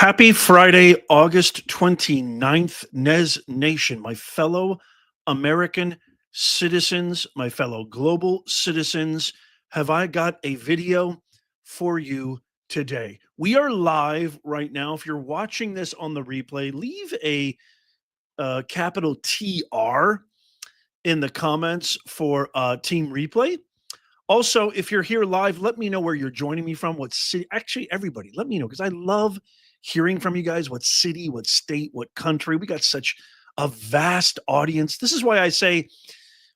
Happy Friday, August 29th, Nez Nation, my fellow American citizens, my fellow global citizens. Have I got a video for you today? We are live right now. If you're watching this on the replay, leave a capital TR in the comments for Team Replay. Also, if you're here live, let me know where you're joining me from. What city? Actually, everybody, let me know because I love hearing from you guys. What city, what state, what country? We got such a vast audience. This is why I say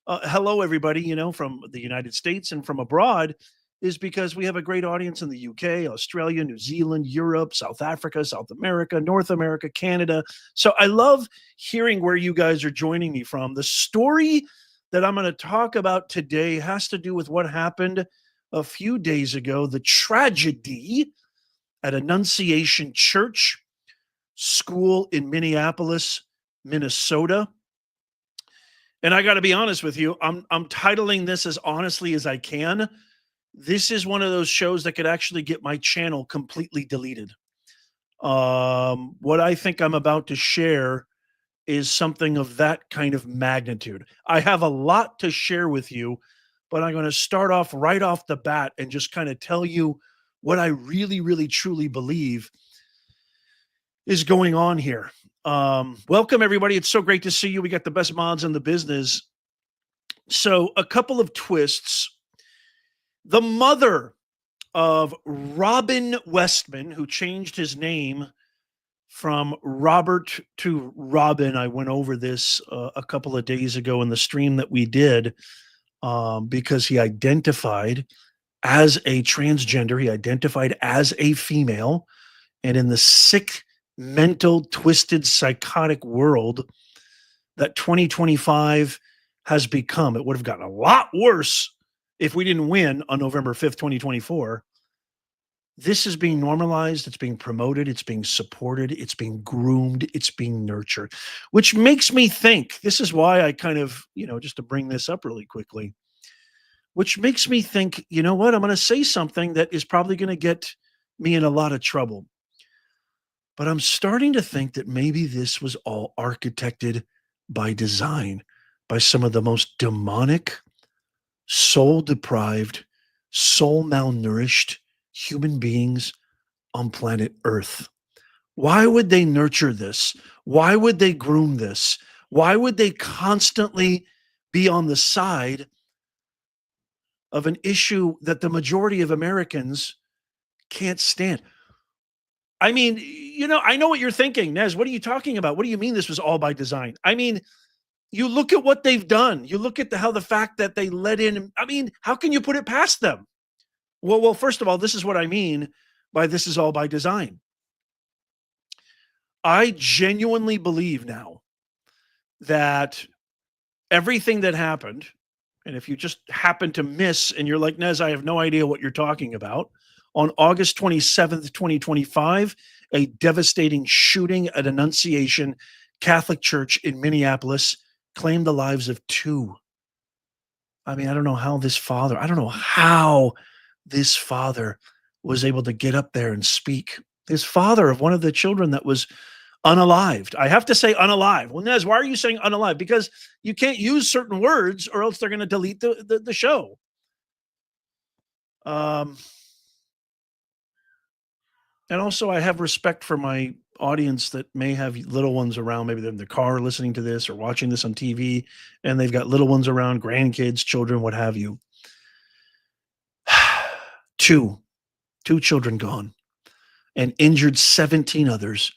hello, everybody, from the United States and from abroad, is because we have a great audience in the UK, Australia, New Zealand, Europe, South Africa, South America, North America, Canada. So I love hearing where you guys are joining me from. The story that I'm going to talk about today has to do with what happened a few days ago, the tragedy at Annunciation Church School in Minneapolis, Minnesota. And I got to be honest with you, I'm titling this as honestly as I can. This is one of those shows that could actually get my channel completely deleted. What I think I'm about to share is something of that kind of magnitude. I have a lot to share with you, but I'm going to start off right off the bat and just kind of tell you what I really, really, truly believe is going on here. Welcome, everybody. It's so great to see you. We got the best mods in the business. So, a couple of twists. The mother of Robin Westman, who changed his name from Robert to Robin. I went over this a couple of days ago in the stream that we did because he identified as a transgender. He identified as a female. And in the sick, mental, twisted, psychotic world that 2025 has become, it would have gotten a lot worse if we didn't win on November 5th, 2024. This is being normalized, it's being promoted, it's being supported, it's being groomed, it's being nurtured, which makes me think, this is why I kind of, just to bring this up really quickly, which makes me think, you know what, I'm going to say something that is probably going to get me in a lot of trouble. But I'm starting to think that maybe this was all architected by design, by some of the most demonic, soul deprived, soul malnourished human beings on planet Earth. Why would they nurture this? Why would they groom this? Why would they constantly be on the side of an issue that the majority of Americans can't stand? I mean, I know what you're thinking, Nez. What are you talking about? What do you mean this was all by design? I mean, you look at what they've done. You look at how the fact that they let in, I mean, how can you put it past them? Well, first of all, this is what I mean by this is all by design. I genuinely believe now that everything that happened, and if you just happen to miss and you're like, Nez, I have no idea what you're talking about, on August 27th, 2025, a devastating shooting at Annunciation Catholic Church in Minneapolis claimed the lives of two. I mean, I don't know how this father was able to get up there and speak. His father of one of the children that was unalived. I have to say unalive. Well, Nez, why are you saying unalive? Because you can't use certain words or else they're going to delete the show. And also, I have respect for my audience that may have little ones around. Maybe they're in the car listening to this or watching this on TV, and they've got little ones around, grandkids, children, what have you. Two children gone and injured 17 others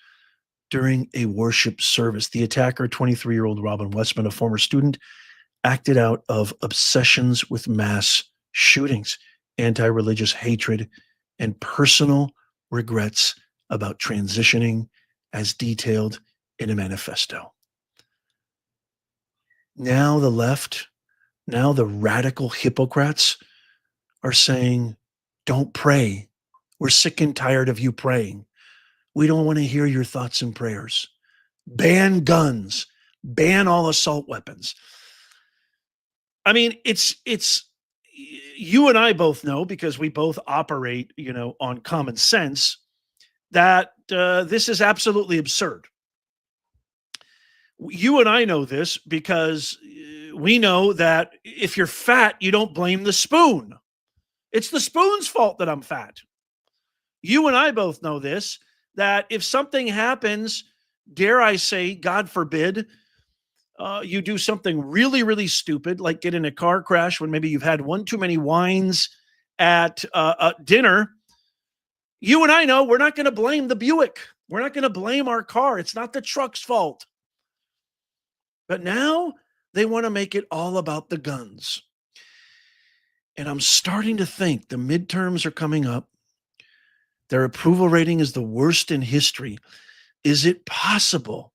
during a worship service. The attacker, 23-year-old Robin Westman, a former student, acted out of obsessions with mass shootings, anti-religious hatred, and personal regrets about transitioning as detailed in a manifesto. Now the left, now the radical hypocrites are saying, don't pray. We're sick and tired of you praying. We don't want to hear your thoughts and prayers. Ban guns, ban all assault weapons. I mean, it's you and I both know, because we both operate, on common sense, that this is absolutely absurd. You and I know this because we know that if you're fat, you don't blame the spoon. It's the spoon's fault that I'm fat. You and I both know this, that if something happens, dare I say, God forbid, you do something really, really stupid, like get in a car crash when maybe you've had one too many wines at dinner. You and I know we're not going to blame the Buick. We're not going to blame our car. It's not the truck's fault. But now they want to make it all about the guns. And I'm starting to think the midterms are coming up. Their approval rating is the worst in history. Is it possible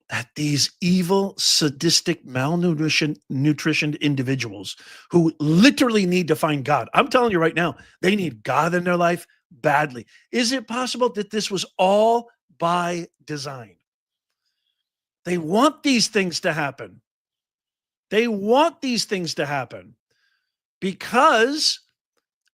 that these evil, sadistic, nutritioned individuals who literally need to find God, I'm telling you right now, they need God in their life badly. Is it possible that this was all by design? They want these things to happen. They want these things to happen because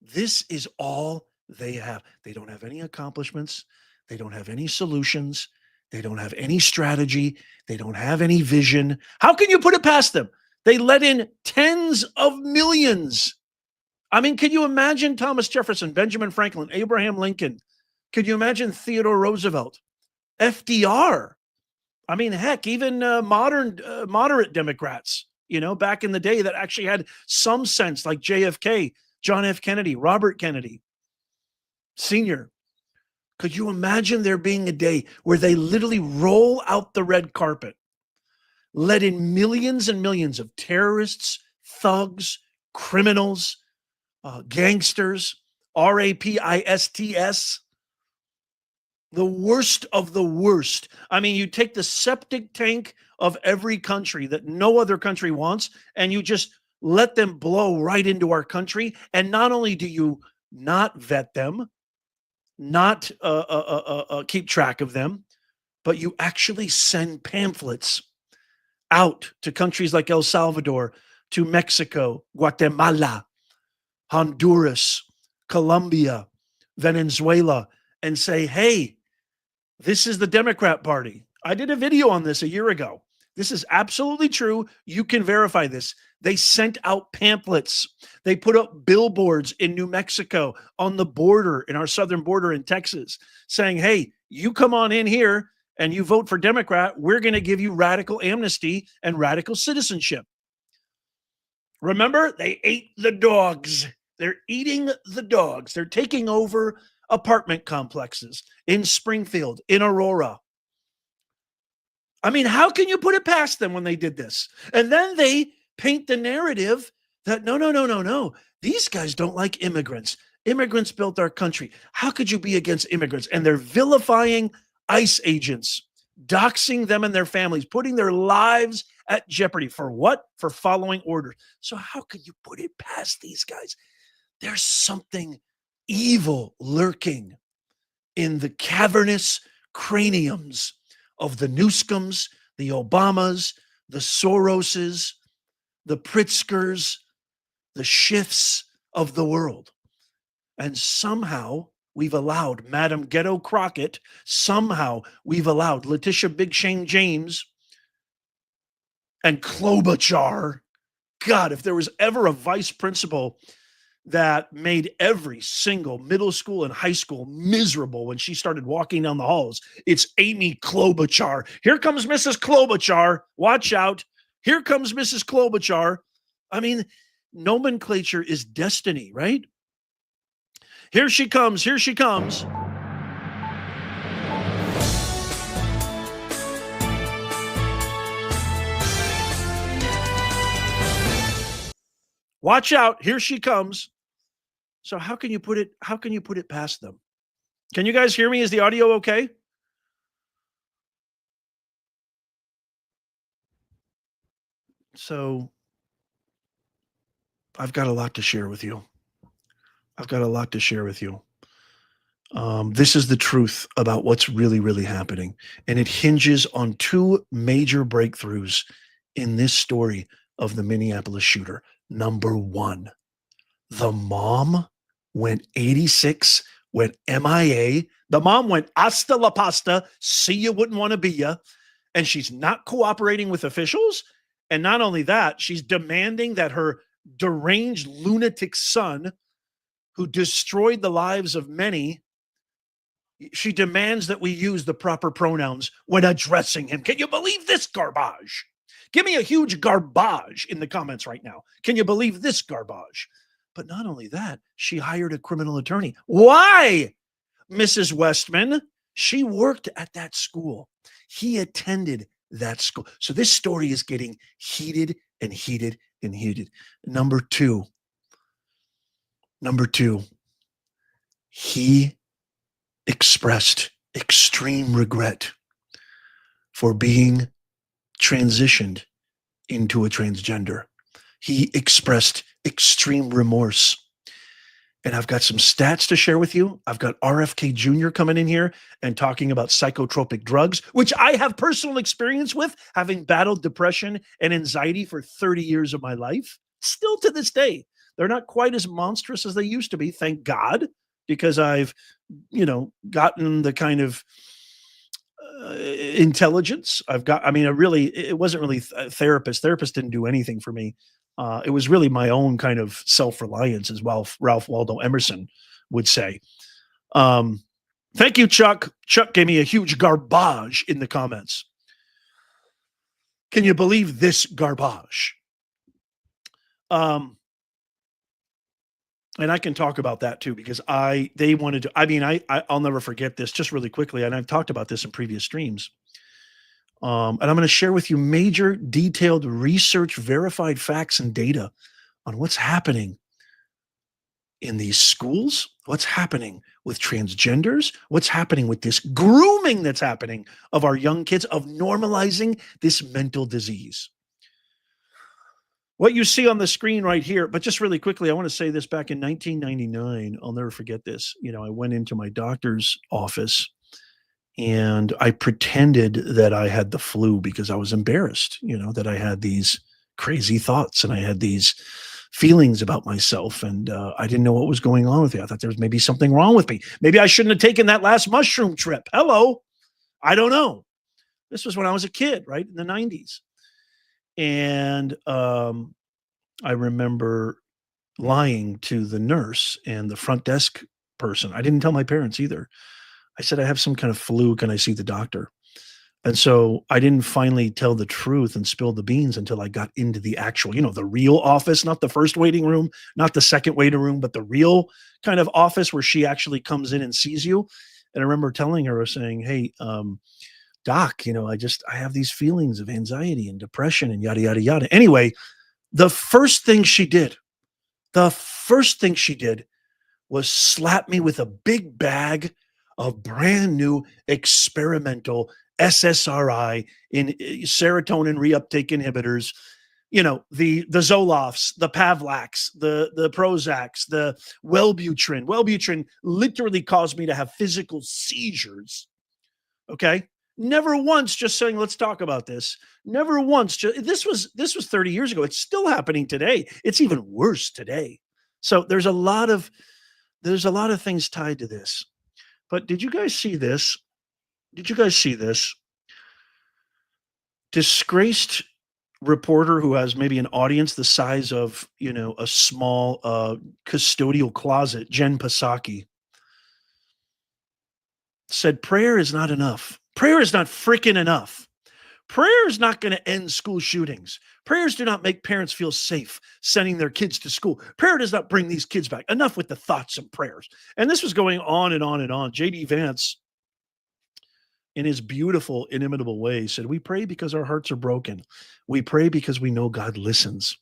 this is all they have. They don't have any accomplishments. They don't have any solutions. They don't have any strategy. They don't have any vision. How can you put it past them? They let in tens of millions. I mean, can you imagine Thomas Jefferson, Benjamin Franklin, Abraham Lincoln? Could you imagine Theodore Roosevelt, FDR? I mean, heck, even moderate Democrats, back in the day that actually had some sense, like JFK, John F. Kennedy, Robert Kennedy Sr. Could you imagine there being a day where they literally roll out the red carpet, let in millions and millions of terrorists, thugs, criminals, gangsters, rapists, the worst of the worst. I mean, you take the septic tank of every country that no other country wants, and you just let them blow right into our country. And not only do you not vet them, not keep track of them, but you actually send pamphlets out to countries like El Salvador, to Mexico, Guatemala, Honduras, Colombia, Venezuela, and say, hey, this is the Democrat Party. I did a video on this a year ago. This is absolutely true. You can verify this. They sent out pamphlets. They put up billboards in New Mexico, on the border, in our southern border in Texas, saying, hey, you come on in here and you vote for Democrat, we're going to give you radical amnesty and radical citizenship. Remember, they ate the dogs. They're eating the dogs. They're taking over apartment complexes in Springfield, in Aurora. I mean, how can you put it past them when they did this? And then they paint the narrative that no. These guys don't like immigrants. Immigrants built our country. How could you be against immigrants? And they're vilifying ICE agents, doxing them and their families, putting their lives at jeopardy. For what? For following orders. So how could you put it past these guys? There's something evil lurking in the cavernous craniums of the Newscombs, the Obamas, the Soroses, the Pritzkers, the Schiffs of the world. And somehow we've allowed Madam Ghetto Crockett, somehow we've allowed Letitia Big Shane James and Klobuchar. God, if there was ever a vice principal that made every single middle school and high school miserable when she started walking down the halls, it's Amy Klobuchar. Here comes Mrs. Klobuchar. Watch out. Here comes Mrs. Klobuchar. I mean, nomenclature is destiny, right? Here she comes. Here she comes. Watch out. Here she comes. So how can you put it past them? Can you guys hear me? Is the audio okay? So I've got a lot to share with you. This is the truth about what's really, really happening. And it hinges on two major breakthroughs in this story of the Minneapolis shooter. Number one, the mom went 86 went MIA. The mom went hasta la pasta, see you wouldn't want to be ya. And she's not cooperating with officials. And not only that, she's demanding that her deranged lunatic son, who destroyed the lives of many, she demands that we use the proper pronouns when addressing him. Can you believe this garbage? Give me a huge garbage in the comments right now. Can you believe this garbage? But not only that, she hired a criminal attorney. Why, Mrs. Westman? She worked at that school. He attended that school. So this story is getting heated and heated and heated. Number two, he expressed extreme regret for being transitioned into a transgender. He expressed extreme remorse. And I've got some stats to share with you. I've got RFK Jr. coming in here and talking about psychotropic drugs, which I have personal experience with, having battled depression and anxiety for 30 years of my life. Still to this day, they're not quite as monstrous as they used to be, thank God, because I've, gotten the kind of intelligence I've got. I mean, it wasn't really a therapist. Therapist didn't do anything for me. It was really my own kind of self-reliance, as well, Ralph Waldo Emerson would say. Thank you, Chuck. Chuck gave me a huge garbage in the comments. Can you believe this garbage? And I can talk about that too, because I'll never forget this, just really quickly. And I've talked about this in previous streams. And I'm going to share with you major detailed research, verified facts and data on what's happening in these schools, what's happening with transgenders, what's happening with this grooming that's happening of our young kids, of normalizing this mental disease. What you see on the screen right here, but just really quickly, I want to say this: back in 1999, I'll never forget this. I went into my doctor's office and I pretended that I had the flu because I was embarrassed, that I had these crazy thoughts and I had these feelings about myself. And I didn't know what was going on with me. I thought there was maybe something wrong with me. Maybe I shouldn't have taken that last mushroom trip. Hello. I don't know. This was when I was a kid, right? In the 90s. And I remember lying to the nurse and the front desk person. I didn't tell my parents either. I said, I have some kind of flu. Can I see the doctor? And so I didn't finally tell the truth and spill the beans until I got into the actual, the real office, not the first waiting room, not the second waiting room, but the real kind of office where she actually comes in and sees you. And I remember telling her, saying, hey, doc, I have these feelings of anxiety and depression and yada, yada, yada. Anyway, the first thing she did was slap me with a big bag of brand new experimental SSRI in serotonin reuptake inhibitors, the Zolofts, the Pavlax, the Prozacs, the Wellbutrin. Wellbutrin literally caused me to have physical seizures. Okay. Never once just saying, let's talk about this. Never once. This was 30 years ago. It's still happening today. It's even worse today. So there's a lot of things tied to this. But did you guys see this? Disgraced reporter who has maybe an audience the size of, a small custodial closet, Jen Psaki, said prayer is not enough. Prayer is not freaking enough. Prayer is not going to end school shootings. Prayers do not make parents feel safe sending their kids to school. Prayer does not bring these kids back. Enough with the thoughts and prayers. And this was going on and on and on. J.D. Vance, in his beautiful, inimitable way, said, we pray because our hearts are broken. We pray because we know God listens.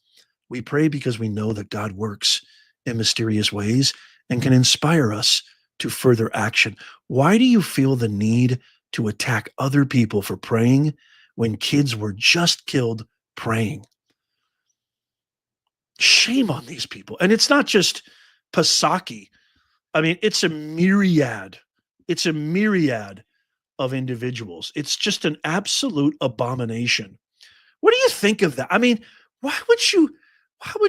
We pray because we know that God works in mysterious ways and can inspire us to further action. Why do you feel the need to attack other people for praying when kids were just killed praying? Shame on these people. And it's not just Psaki. I mean, it's a myriad of individuals. It's just an absolute abomination. What do you think of that? I mean, why would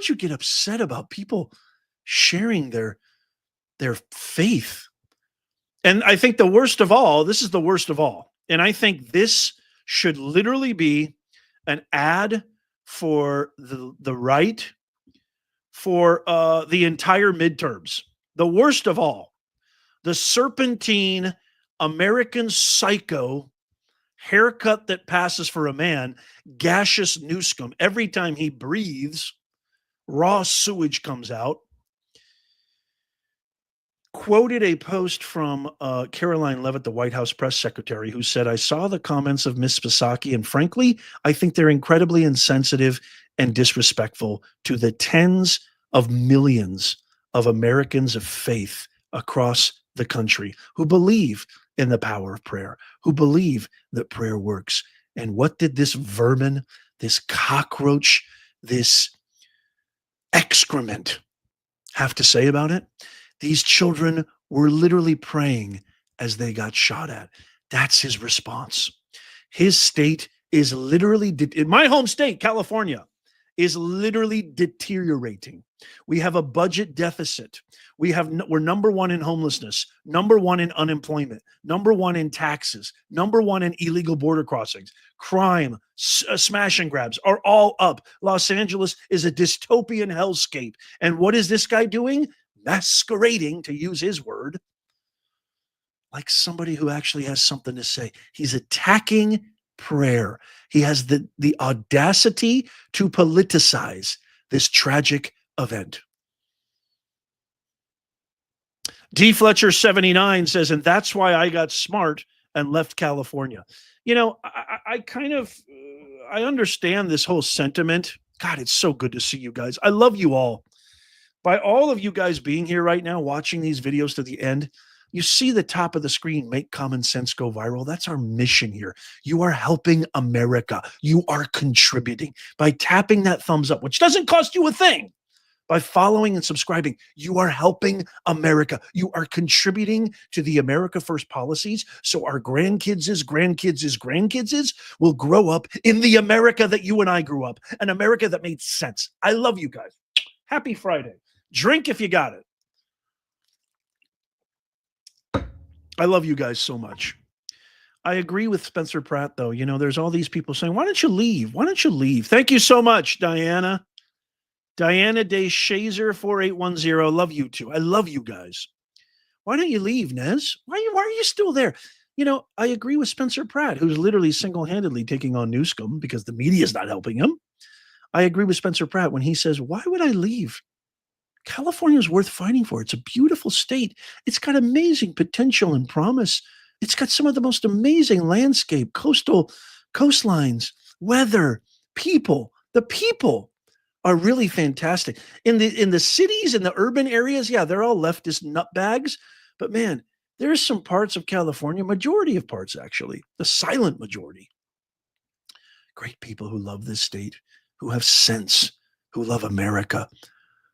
you get upset about people sharing their faith And I think the worst of all, this is the worst of all. And I think this should literally be an ad for the right for the entire midterms. The worst of all, the serpentine American psycho haircut that passes for a man, gaseous Newscomb. Every time he breathes, raw sewage comes out. Quoted a post from Caroline Levitt, the White House press secretary, who said, "I saw the comments of Ms. Psaki, and frankly, I think they're incredibly insensitive and disrespectful to the tens of millions of Americans of faith across the country who believe in the power of prayer, who believe that prayer works." And what did this vermin, this cockroach, this excrement have to say about it? These children were literally praying as they got shot at. That's his response. His state is literally, in my home state, California, is literally deteriorating. We have a budget deficit. We're number one in homelessness, number one in unemployment, number one in taxes, number one in illegal border crossings, crime, smash and grabs are all up. Los Angeles is a dystopian hellscape. And what is this guy doing? Masquerading, to use his word, like somebody who actually has something to say. He's attacking prayer. He has the audacity to politicize this tragic event. D. Fletcher 79 says, and that's why I got smart and left California. You know, I kind of, I understand this whole sentiment. God, it's so good to see you guys. I love you all. By all of you guys being here right now, watching these videos to the end, you see the top of the screen, make common sense go viral. That's our mission here. You are helping America. You are contributing by tapping that thumbs up, which doesn't cost you a thing. By following and subscribing, you are helping America. You are contributing to the America First policies. So our grandkids' will grow up in the America that you and I grew up, an America that made sense. I love you guys. Happy Friday. Drink if you got it. I love you guys so much. I agree with Spencer Pratt, though. You know, there's all these people saying, why don't you leave? Why don't you leave? Thank you so much, Diana. Diana Day Shazer 4810. Love you too. I love you guys. Why don't you leave, Nez? Why are you still there? You know, I agree with Spencer Pratt, who's literally single-handedly taking on Newscomb because the media is not helping him. I agree with Spencer Pratt when he says, why would I leave? California is worth fighting for. It's a beautiful state. It's got amazing potential and promise. It's got some of the most amazing landscape, coastlines, weather, people. The people are really fantastic. In the cities, in the urban areas, yeah, they're all leftist nutbags. But man, there's some parts of California, majority of parts actually, the silent majority. Great people who love this state, who have sense, who love America,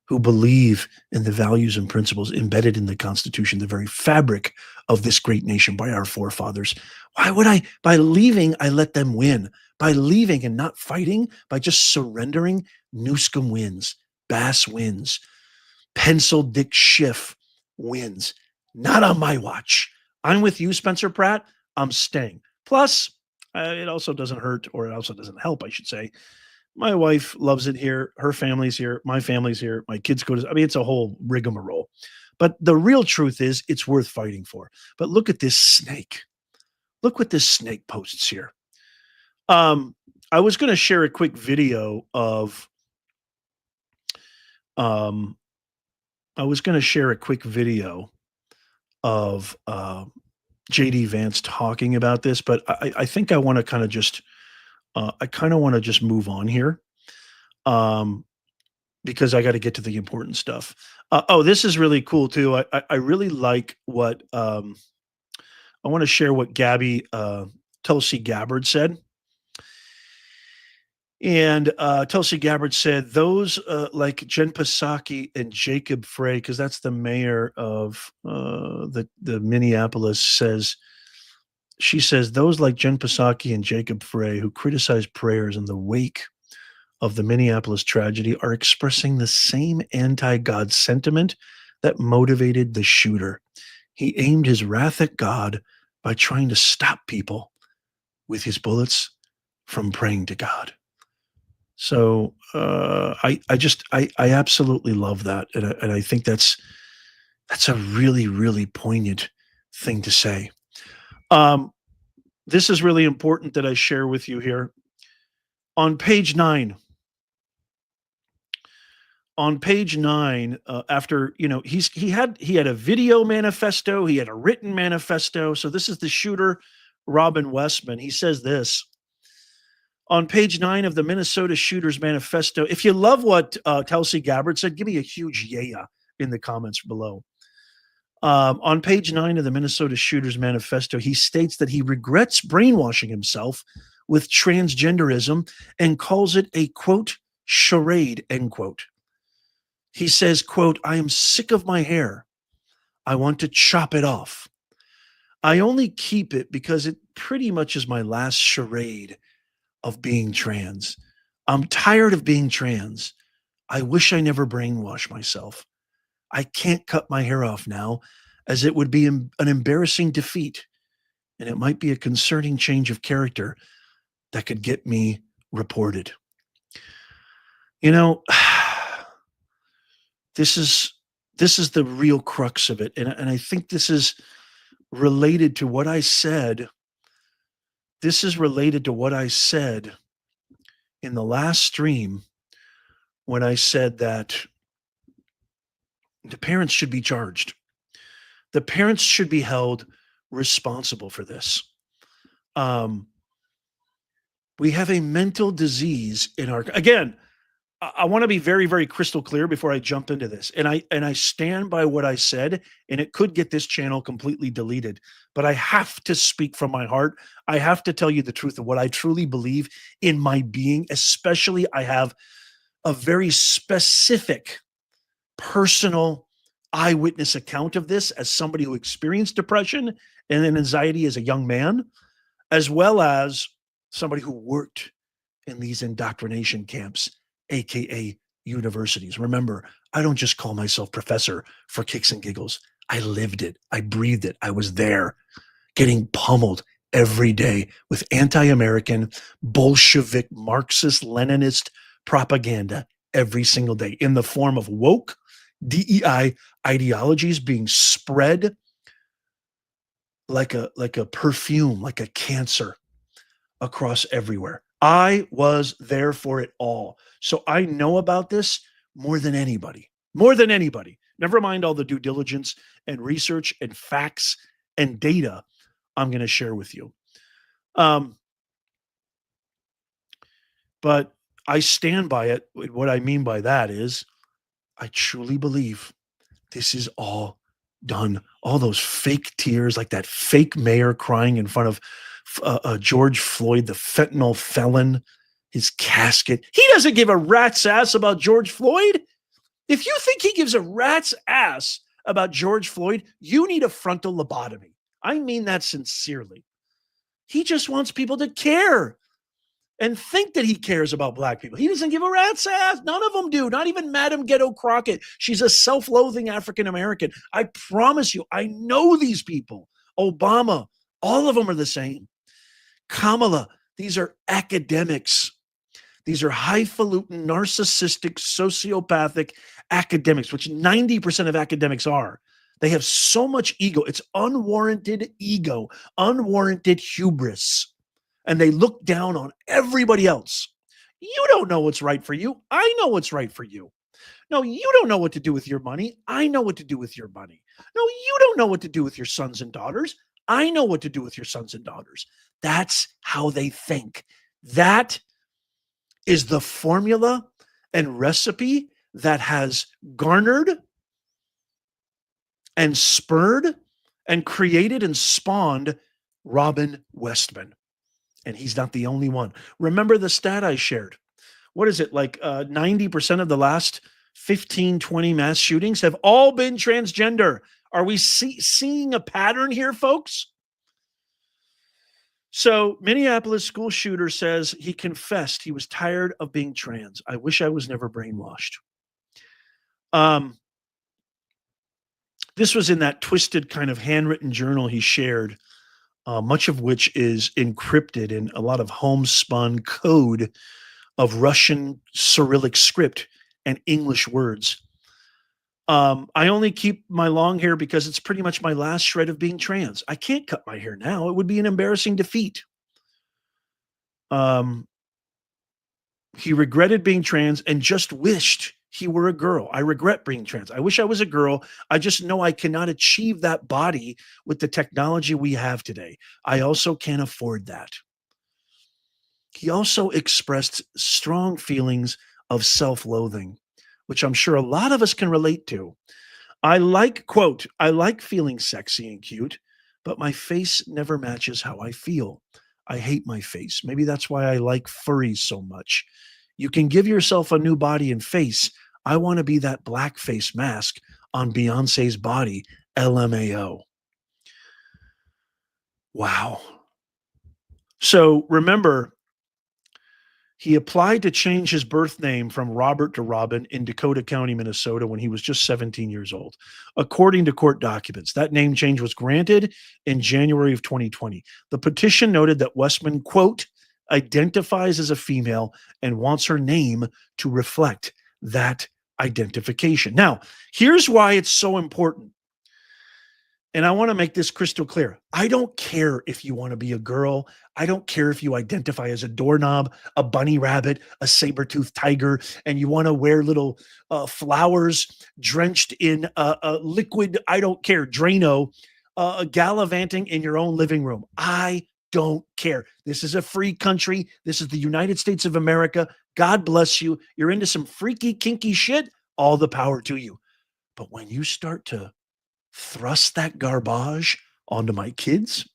who believe in the values and principles embedded in the Constitution, the very fabric of this great nation by our forefathers. Why would I, by leaving, I let them win? By leaving and not fighting, by just surrendering, Newscomb wins, Bass wins, Pencil Dick Schiff wins. Not on my watch. I'm with you, Spencer Pratt. I'm staying. Plus, it also doesn't hurt, or it also doesn't help, I should say. My wife loves it here. Her family's here. My family's here. My kids go to, I mean, it's a whole rigmarole. But the real truth is it's worth fighting for. But look at this snake. Look what this snake posts here. I was going to share a quick video of, JD Vance talking about this, but I think I want to kind of just, move on here, because I got to get to the important stuff. This is really cool too. I really like what, I want to share what Gabby Tulsi Gabbard said. And Tulsi Gabbard said, those like Jen Psaki and Jacob Frey, because that's the mayor of the Minneapolis, she says, those like Jen Psaki and Jacob Frey who criticize prayers in the wake of the Minneapolis tragedy are expressing the same anti-God sentiment that motivated the shooter. He aimed his wrath at God by trying to stop people with his bullets from praying to God. So I absolutely love that, and I think that's a really really poignant thing to say. Um, this is really important that I share with you here on page 9. On page 9, after he had a video manifesto, he had a written manifesto. So this is the shooter, Robin Westman. He says this on page 9 of the Minnesota Shooters Manifesto. If you love what Tulsi Gabbard said, give me a huge yeah in the comments below. On page 9 of the Minnesota Shooters Manifesto, he states that he regrets brainwashing himself with transgenderism and calls it a quote charade, end quote. He says, quote, I am sick of my hair. I want to chop it off. I only keep it because it pretty much is my last charade of being trans. I'm tired of being trans. I wish I never brainwashed myself. I can't cut my hair off now, as it would be an embarrassing defeat, and it might be a concerning change of character that could get me reported. You know, this is the real crux of it, and I think this is related to what I said. This is related to what I said in the last stream when I said that the parents should be charged. The parents should be held responsible for this. We have a mental disease in our, again, I want to be very, very crystal clear before I jump into this. And I stand by what I said, and it could get this channel completely deleted, but I have to speak from my heart. I have to tell you the truth of what I truly believe in my being. Especially, I have a very specific personal eyewitness account of this as somebody who experienced depression and anxiety as a young man, as well as somebody who worked in these indoctrination camps, AKA universities. Remember, I don't just call myself professor for kicks and giggles. I lived it. I breathed it. I was there getting pummeled every day with anti-American, Bolshevik, Marxist, Leninist propaganda every single day in the form of woke DEI ideologies being spread like a perfume, like a cancer across everywhere. I was there for it all. So I know about this more than anybody. More than anybody. Never mind all the due diligence and research and facts and data I'm going to share with you. But I stand by it. What I mean by that is I truly believe this is all done. All those fake tears, like that fake mayor crying in front of George Floyd, the fentanyl felon, his casket. He doesn't give a rat's ass about George Floyd. If you think he gives a rat's ass about George Floyd, you need a frontal lobotomy. I mean that sincerely. He just wants people to care and think that he cares about black people. He doesn't give a rat's ass. None of them do. Not even Madam Ghetto Crockett. She's a self-loathing African-American. I promise you, I know these people. Obama, all of them are the same. Kamala, these are academics. These are highfalutin, narcissistic, sociopathic academics, which 90% of academics are. They have so much ego. It's unwarranted ego, unwarranted hubris. And they look down on everybody else. You don't know what's right for you. I know what's right for you. No, you don't know what to do with your money. I know what to do with your money. No, you don't know what to do with your sons and daughters. I know what to do with your sons and daughters. That's how they think. That is the formula and recipe that has garnered and spurred and created and spawned Robin Westman. And he's not the only one. Remember the stat I shared. What is it? Like 90% of the last 15, 20 mass shootings have all been transgender. Are we seeing a pattern here, folks? So Minneapolis school shooter says he confessed he was tired of being trans. I wish I was never brainwashed. This was in that twisted kind of handwritten journal he shared, much of which is encrypted in a lot of homespun code of Russian Cyrillic script and English words. I only keep my long hair because it's pretty much my last shred of being trans. I can't cut my hair now. It would be an embarrassing defeat. Um, he regretted being trans and just wished he were a girl. I regret being trans. I wish I was a girl. I just know I cannot achieve that body with the technology we have today. I also can't afford that. He also expressed strong feelings of self loathing, which I'm sure a lot of us can relate to. I like, quote, I like feeling sexy and cute, but my face never matches how I feel. I hate my face. Maybe that's why I like furries so much. You can give yourself a new body and face. I want to be that black face mask on Beyonce's body. LMAO. Wow. So remember, he applied to change his birth name from Robert to Robin in Dakota County, Minnesota, when he was just 17 years old. According to court documents, that name change was granted in January of 2020. The petition noted that Westman, quote, identifies as a female and wants her name to reflect that identification. Now, here's why it's so important. And I want to make this crystal clear. I don't care if you want to be a girl. I don't care if you identify as a doorknob, a bunny rabbit, a saber-toothed tiger, and you want to wear little flowers drenched in liquid, I don't care, Drano, gallivanting in your own living room. I don't care. This is a free country. This is the United States of America. God bless you. You're into some freaky, kinky shit. All the power to you. But when you start to thrust that garbage onto my kids,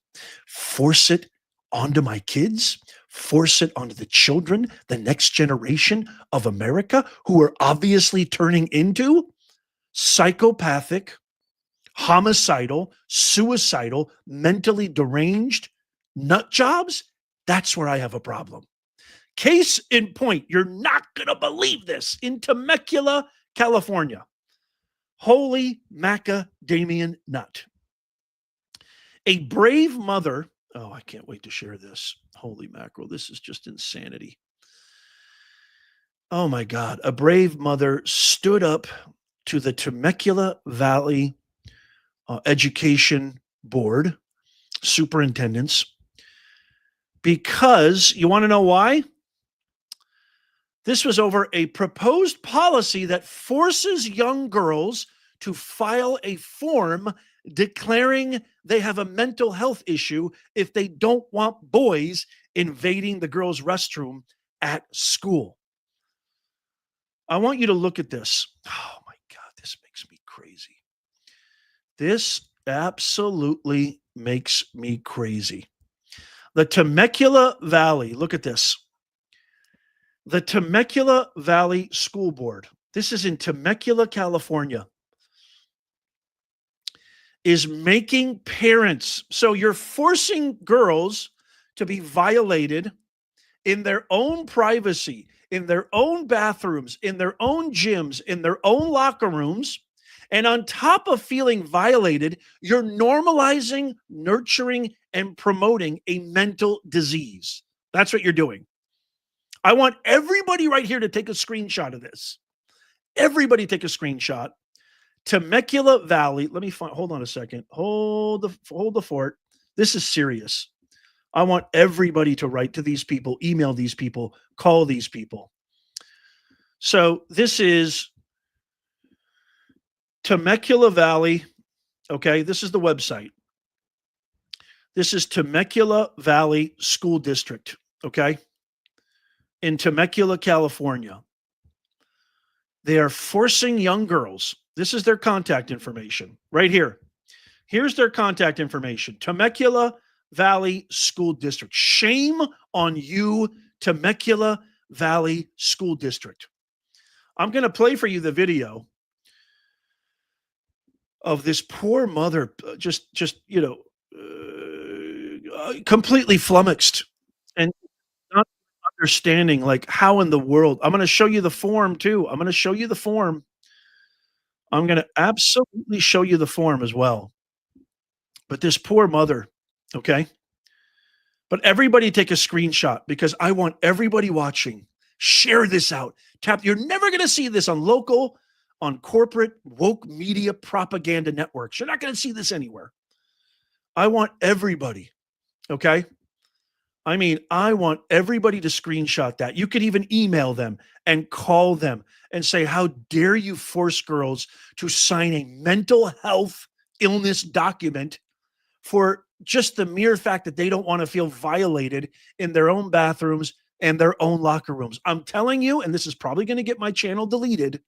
force it onto my kids, force it onto the children, the next generation of America, who are obviously turning into psychopathic, homicidal, suicidal, mentally deranged nut jobs. That's where I have a problem. Case in point, you're not going to believe this. In Temecula, California, holy macadamian nut. A brave mother, oh, I can't wait to share this. Holy mackerel, this is just insanity. Oh my God. A brave mother stood up to the Temecula Valley Education Board, superintendents, because you want to know why? This was over a proposed policy that forces young girls to file a form declaring they have a mental health issue if they don't want boys invading the girls' restroom at school. I want you to look at this. Oh my God, this makes me crazy. This absolutely makes me crazy. The Temecula Valley, look at this. The Temecula Valley School Board, this is in Temecula, California, is making parents, so you're forcing girls to be violated in their own privacy, in their own bathrooms, in their own gyms, in their own locker rooms. And on top of feeling violated, you're normalizing, nurturing, and promoting a mental disease. That's what you're doing. I want everybody right here to take a screenshot of this. Everybody take a screenshot. Temecula Valley. Let me find, hold on a second. Hold the fort. This is serious. I want everybody to write to these people, email these people, call these people. So this is Temecula Valley. Okay, this is the website. This is Temecula Valley School District. Okay, in Temecula, California. They are forcing young girls. This is their contact information right here. Here's their contact information. Temecula Valley School District. Shame on you, Temecula Valley School District. I'm going to play for you the video of this poor mother, completely flummoxed and not understanding, like, how in the world. I'm going to show you the form too. I'm going to show you the form. I'm going to absolutely show you the form as well. But this poor mother, okay? But everybody take a screenshot because I want everybody watching. Share this out. Tap. You're never going to see this on local, on corporate, woke media propaganda networks. You're not going to see this anywhere. I want everybody, okay? I mean, I want everybody to screenshot that. You could even email them and call them and say, how dare you force girls to sign a mental health illness document for just the mere fact that they don't want to feel violated in their own bathrooms and their own locker rooms. I'm telling you, and this is probably going to get my channel deleted.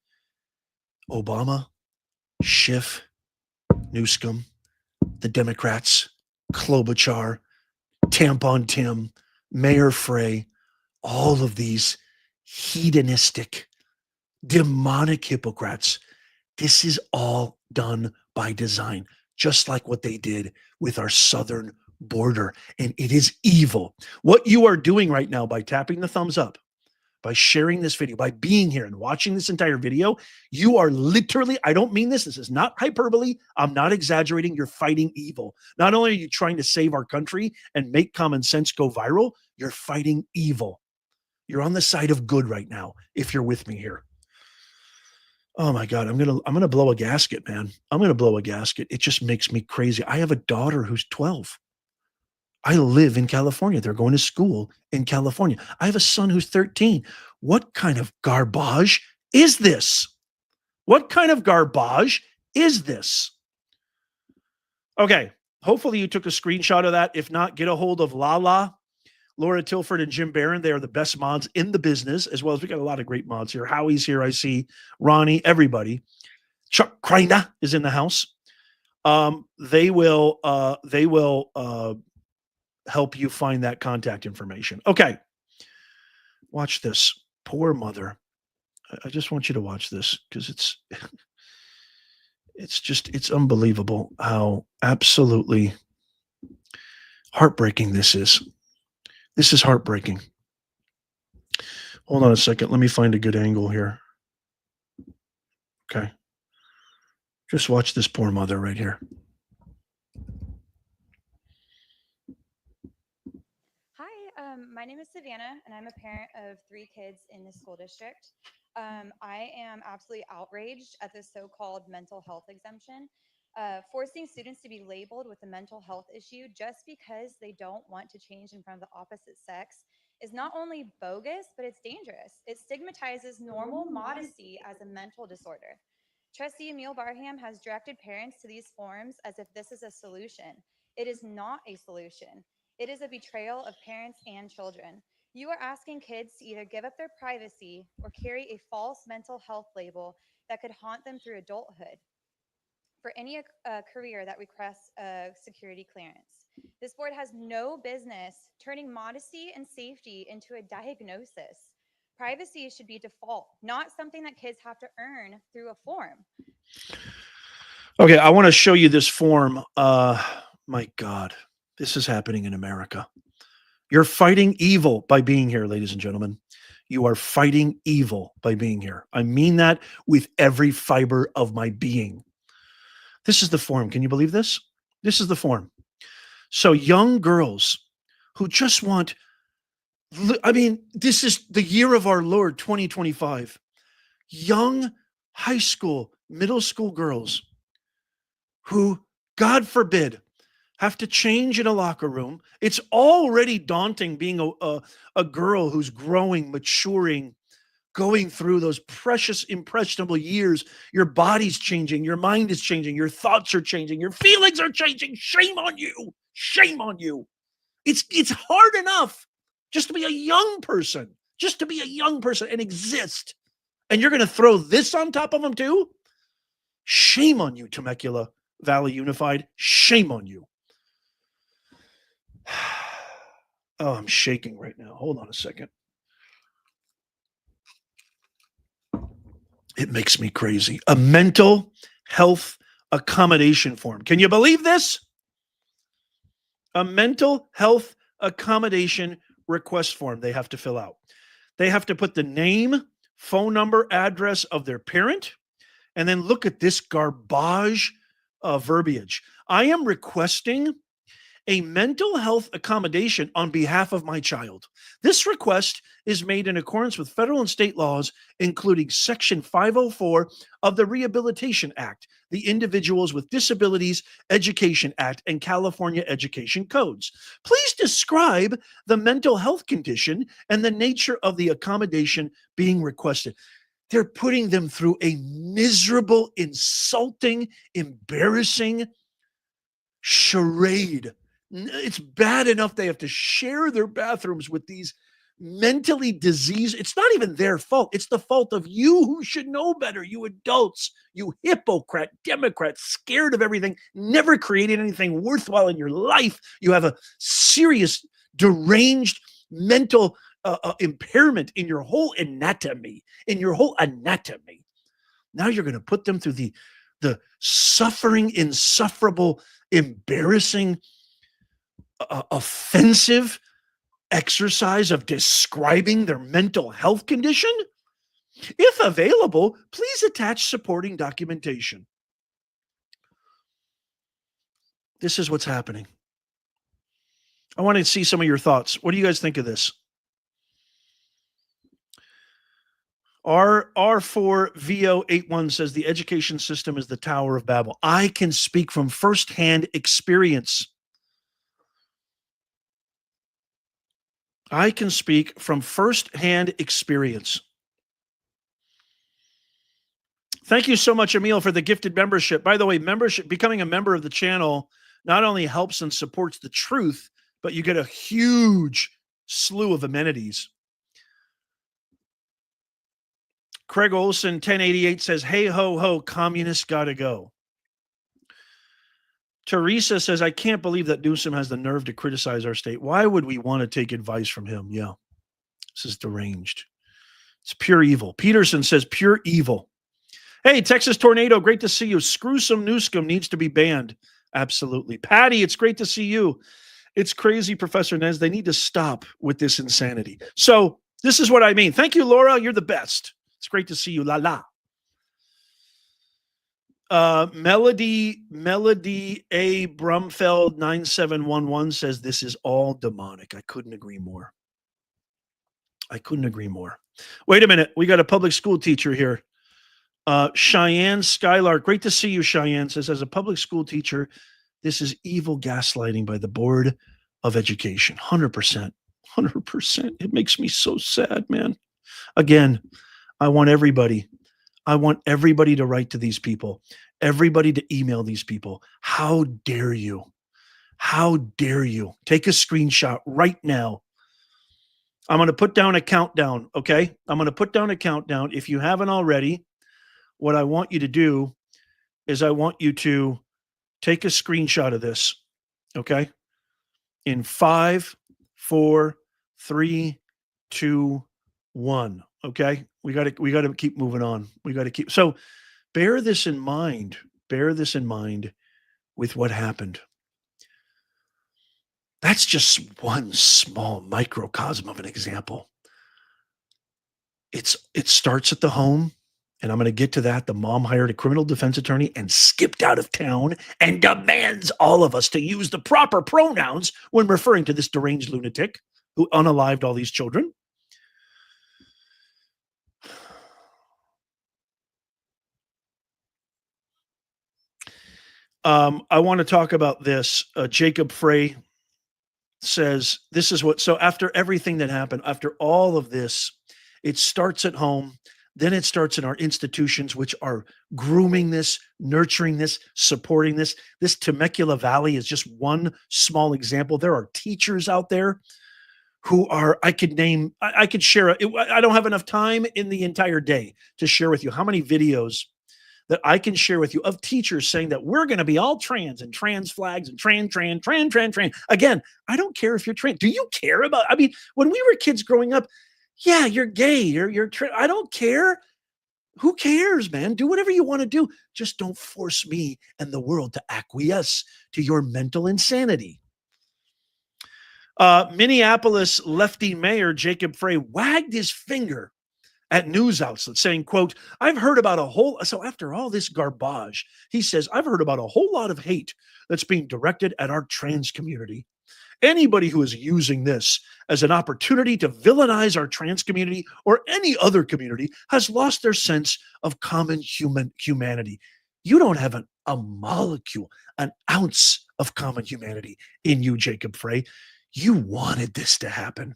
Obama, Schiff, Newscomb, the Democrats, Klobuchar, Tampon Tim, Mayor Frey, all of these hedonistic, demonic hypocrites. This is all done by design, just like what they did with our southern border. And it is evil. What you are doing right now by tapping the thumbs up, by sharing this video, by being here and watching this entire video, you are literally, I don't mean this, this is not hyperbole. I'm not exaggerating. You're fighting evil. Not only are you trying to save our country and make common sense go viral, you're fighting evil. You're on the side of good right now, if you're with me here. Oh my God, I'm gonna blow a gasket, man. I'm gonna blow a gasket. It just makes me crazy. I have a daughter who's 12. I live in California. They're going to school in California. I have a son who's 13. What kind of garbage is this? What kind of garbage is this? Okay, hopefully you took a screenshot of that. If not, get a hold of Lala, Laura Tilford, and Jim Barron. They are the best mods in the business, as well as we got a lot of great mods here. Howie's here, I see. Ronnie, everybody. Chuck Kreina is in the house. They will help you find that contact information. Okay. Watch this. Poor mother. I just want you to watch this because it's unbelievable how absolutely heartbreaking this is. This is heartbreaking. Hold on a second. Let me find a good angle here. Okay. Just watch this poor mother right here. My name is Savannah, and I'm a parent of 3 kids in the school district. I am absolutely outraged at this so-called mental health exemption, forcing students to be labeled with a mental health issue just because they don't want to change in front of the opposite sex is not only bogus, but it's dangerous. It stigmatizes normal modesty as a mental disorder. Trustee Emil Barham has directed parents to these forms as if this is a solution. It is not a solution. It is a betrayal of parents and children. You are asking kids to either give up their privacy or carry a false mental health label that could haunt them through adulthood for any career that requests a security clearance. This board has no business turning modesty and safety into a diagnosis. Privacy should be default, not something that kids have to earn through a form. Okay, I want to show you this form. My God, this is happening in America. You're fighting evil by being here, ladies and gentlemen. You are fighting evil by being here. I mean that with every fiber of my being. This is the form. Can you believe this? This is the form. So young girls who just want, I mean, this is the year of our Lord, 2025. Young high school, middle school girls who, God forbid, have to change in a locker room. It's already daunting being a girl who's growing, maturing, going through those precious, impressionable years. Your body's changing, your mind is changing, your thoughts are changing, your feelings are changing. Shame on you. Shame on you. It's hard enough just to be a young person, and exist. And you're going to throw this on top of them too? Shame on you, Temecula Valley Unified. Shame on you. Oh, I'm shaking right now. Hold on a second. It makes me crazy. A mental health accommodation form. Can you believe this? A mental health accommodation request form they have to fill out. They have to put the name, phone number, address of their parent, And then look at this garbage verbiage. I am requesting a mental health accommodation on behalf of my child. This request is made in accordance with federal and state laws, including Section 504 of the Rehabilitation Act, the Individuals with Disabilities Education Act, and California Education Codes. Please describe the mental health condition and the nature of the accommodation being requested. They're putting them through a miserable, insulting, embarrassing charade. It's bad enough they have to share their bathrooms with these mentally diseased. It's not even their fault. It's the fault of you who should know better, you adults, you hypocrite, Democrat, scared of everything, never created anything worthwhile in your life. You have a serious, deranged mental impairment in your whole anatomy, Now you're going to put them through the suffering, insufferable, embarrassing, offensive exercise of describing their mental health condition? If available, please attach supporting documentation. This is what's happening. I want to see some of your thoughts. What do you guys think of this? R4VO81 says the education system is the Tower of Babel. I can speak from firsthand experience. Thank you so much, Emil, for the gifted membership. By the way, becoming a member of the channel not only helps and supports the truth, but you get a huge slew of amenities. Craig Olson, 1088, says, hey, ho, ho, communists gotta go. Teresa says, I can't believe that Newsom has the nerve to criticize our state. Why would we want to take advice from him? Yeah, this is deranged. It's pure evil. Peterson says, pure evil. Hey, Texas Tornado, great to see you. Screw some Newsom needs to be banned. Absolutely. Patty, it's great to see you. It's crazy, Professor Nez. They need to stop with this insanity. So this is what I mean. Thank you, Laura. You're the best. It's great to see you. La la. Melody A. Brumfeld 9711 says this is all demonic. I couldn't agree more. Wait a minute. We got a public school teacher here. Cheyenne Skylark. Great to see you, Cheyenne. Says, as a public school teacher, this is evil gaslighting by the Board of Education. 100%. It makes me so sad, man. Again, I want everybody to write to these people, everybody to email these people. How dare you? Take a screenshot right now. I'm going to put down a countdown, okay? If you haven't already, what I want you to do is I want you to take a screenshot of this, okay? In 5, 4, 3, 2, 1. Okay, we got to keep moving on. So bear this in mind with what happened. That's just one small microcosm of an example. It starts at the home, and I'm going to get to that. The mom hired a criminal defense attorney and skipped out of town and demands all of us to use the proper pronouns when referring to this deranged lunatic who unalived all these children. I want to talk about this. Jacob Frey says, this is what, so after everything that happened, after all of this, it starts at home, then it starts in our institutions, which are grooming this, nurturing this, supporting this. This Temecula Valley is just one small example. There are teachers out there who are, I could share, I don't have enough time in the entire day to share with you how many videos that I can share with you of teachers saying that we're going to be all trans and trans flags and trans. Again, I don't care if you're trans. Do you care about, I mean, when we were kids growing up, yeah, you're gay, you're trans. I don't care. Who cares, man? Do whatever you want to do. Just don't force me and the world to acquiesce to your mental insanity. Minneapolis lefty mayor Jacob Frey wagged his finger at news outlets saying, quote, I've heard about a whole, so after all this garbage, he says, I've heard about a whole lot of hate that's being directed at our trans community. Anybody who is using this as an opportunity to villainize our trans community or any other community has lost their sense of common humanity. You don't have a molecule, an ounce of common humanity in you, Jacob Frey. You wanted this to happen.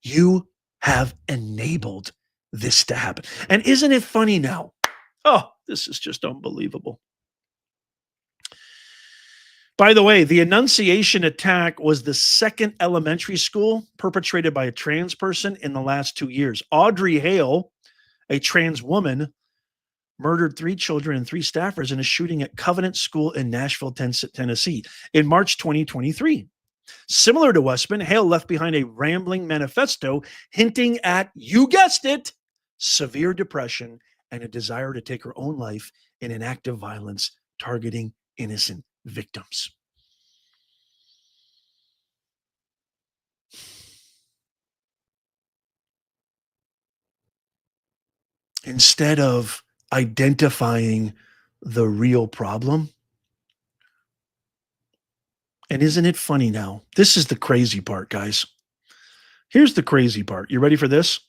You have enabled this to happen. And isn't it funny now? Oh, this is just unbelievable. By the way, the Annunciation attack was the second elementary school perpetrated by a trans person in the last 2 years. Audrey Hale, a trans woman, murdered 3 children and 3 staffers in a shooting at Covenant School in Nashville, Tennessee in March 2023. Similar to Westman, Hale left behind a rambling manifesto hinting at, you guessed it, severe depression and a desire to take her own life in an act of violence targeting innocent victims. Instead of identifying the real problem. And isn't it funny now? This is the crazy part, guys. Here's the crazy part. You ready for this?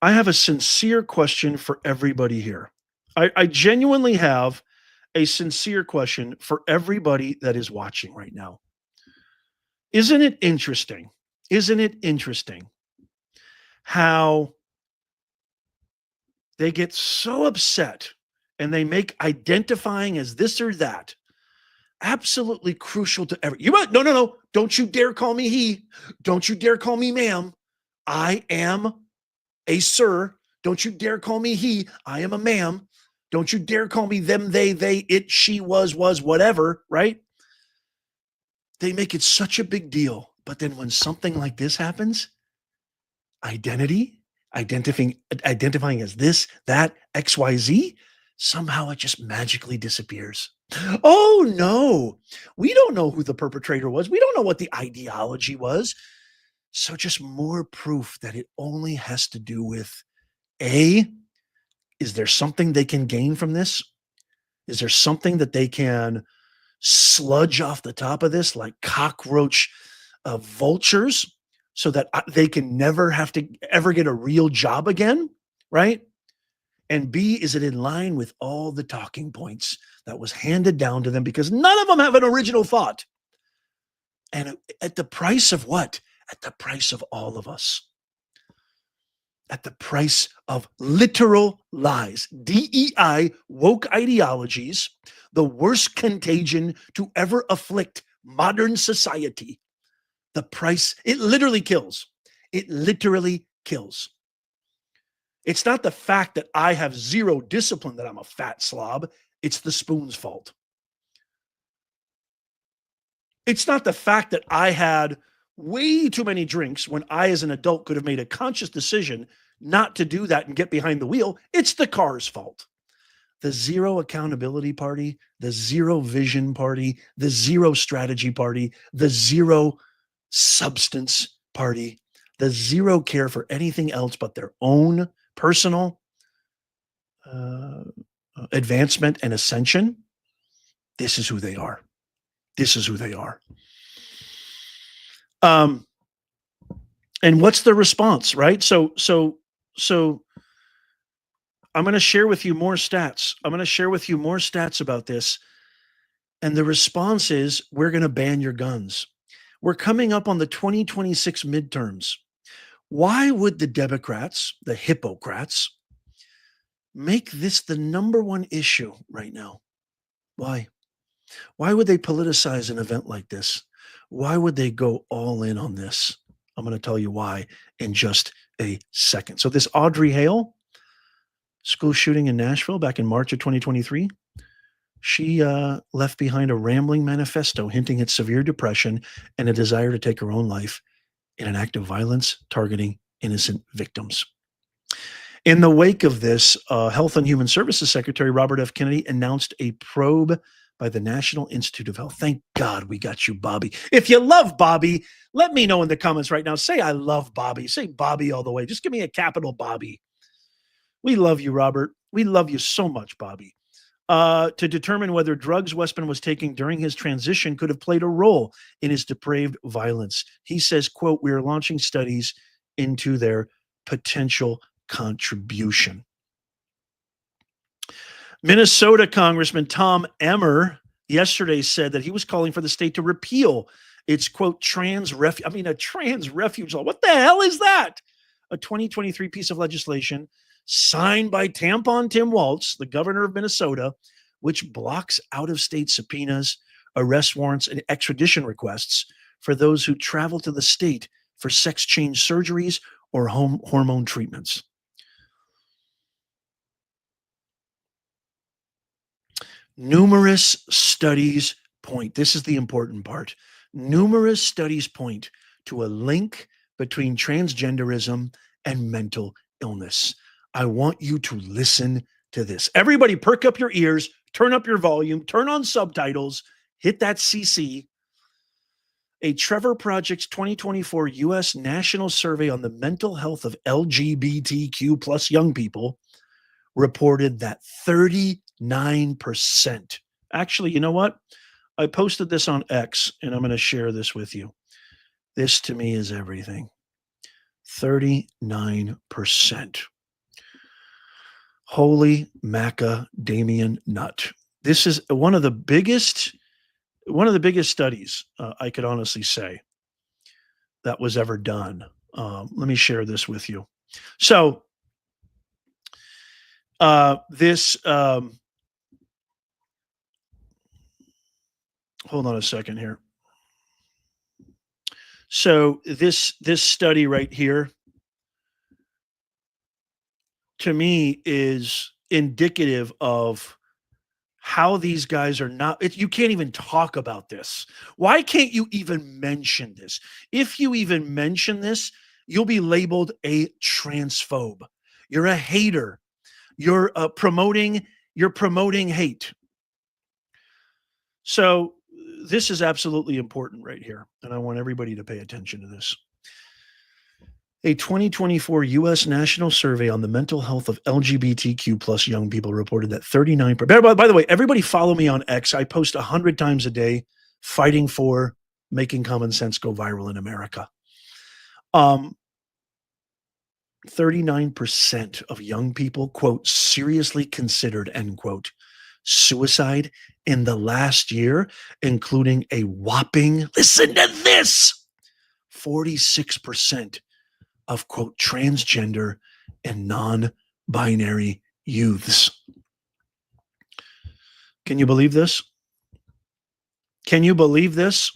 I have a sincere question for everybody here. I genuinely have a sincere question for everybody that is watching right now. Isn't it interesting? Isn't it interesting how they get so upset and they make identifying as this or that absolutely crucial to every. No. Don't you dare call me he. Don't you dare call me ma'am. I am a sir. Don't you dare call me he. I am a ma'am. Don't you dare call me them, they, it, she, was, whatever, right? They make it such a big deal. But then when something like this happens, identifying as this, that, XYZ, somehow it just magically disappears. Oh, no, we don't know who the perpetrator was. We don't know what the ideology was. So just more proof that it only has to do with A, is there something they can gain from this? Is there something that they can sludge off the top of this like cockroach vultures so that they can never have to ever get a real job again, right? And B, is it in line with all the talking points that was handed down to them because none of them have an original thought? And at the price of what? At the price of all of us. At the price of literal lies, DEI, woke ideologies, the worst contagion to ever afflict modern society. The price, it literally kills. It literally kills. It's not the fact that I have zero discipline that I'm a fat slob. It's the spoon's fault. It's not the fact that I had way too many drinks when I, as an adult, could have made a conscious decision not to do that and get behind the wheel. It's the car's fault. The zero accountability party, the zero vision party, the zero strategy party, the zero substance party, the zero care for anything else but their own personal advancement and ascension. This is who they are. This is who they are. And what's the response, right? So I'm going to share with you more stats. I'm going to share with you more stats about this. And the response is, we're going to ban your guns. We're coming up on the 2026 midterms. Why would the Democrats, the Hippocrats, make this the number one issue right now? Why? Why would they politicize an event like this? Why would they go all in on this? I'm going to tell you why in just a second. So this Audrey Hale school shooting in Nashville back in March of 2023, she left behind a rambling manifesto hinting at severe depression and a desire to take her own life in an act of violence targeting innocent victims. In the wake of this, Health and Human Services Secretary Robert F. Kennedy announced a probe by the National Institute of Health. Thank God we got you, Bobby. If you love Bobby, let me know in the comments right now. Say, I love Bobby. Say Bobby all the way. Just give me a capital Bobby. We love you, Robert. We love you so much, Bobby. To determine whether drugs Westman was taking during his transition could have played a role in his depraved violence. He says, quote, we are launching studies into their potential contribution. Minnesota Congressman Tom Emmer yesterday said that he was calling for the state to repeal its, quote, a trans refuge law. What the hell is that? A 2023 piece of legislation signed by Tampon Tim Walz, the governor of Minnesota, which blocks out-of-state subpoenas, arrest warrants, and extradition requests for those who travel to the state for sex change surgeries or hormone treatments. Numerous studies point, this is the important part, numerous studies point to a link between transgenderism and mental illness. I want you to listen to this. Everybody perk up your ears, turn up your volume, turn on subtitles, hit that CC. A Trevor Project's 2024 U.S. National Survey on the Mental Health of LGBTQ plus young people reported that 39%. Actually, you know what? I posted this on X, and I'm going to share this with you. This to me is everything. 39%. Holy macadamian nut. This is one of the biggest studies I could honestly say that was ever done. Let me share this with you. So hold on a second here. So this study right here, to me, is indicative of how these guys are not, you can't even talk about this. Why can't you even mention this? If you even mention this, you'll be labeled a transphobe. You're a hater. You're promoting hate. So this is absolutely important right here, and I want everybody to pay attention to this. A 2024 U.S. National Survey on the mental health of LGBTQ plus young people reported that 39%. By the way, everybody follow me on X. I post 100 times a day fighting for making common sense go viral in America. 39% of young people, quote, seriously considered, end quote, suicide in the last year, including a whopping, listen to this, 46% of, quote, transgender and non-binary youths. Can you believe this? Can you believe this?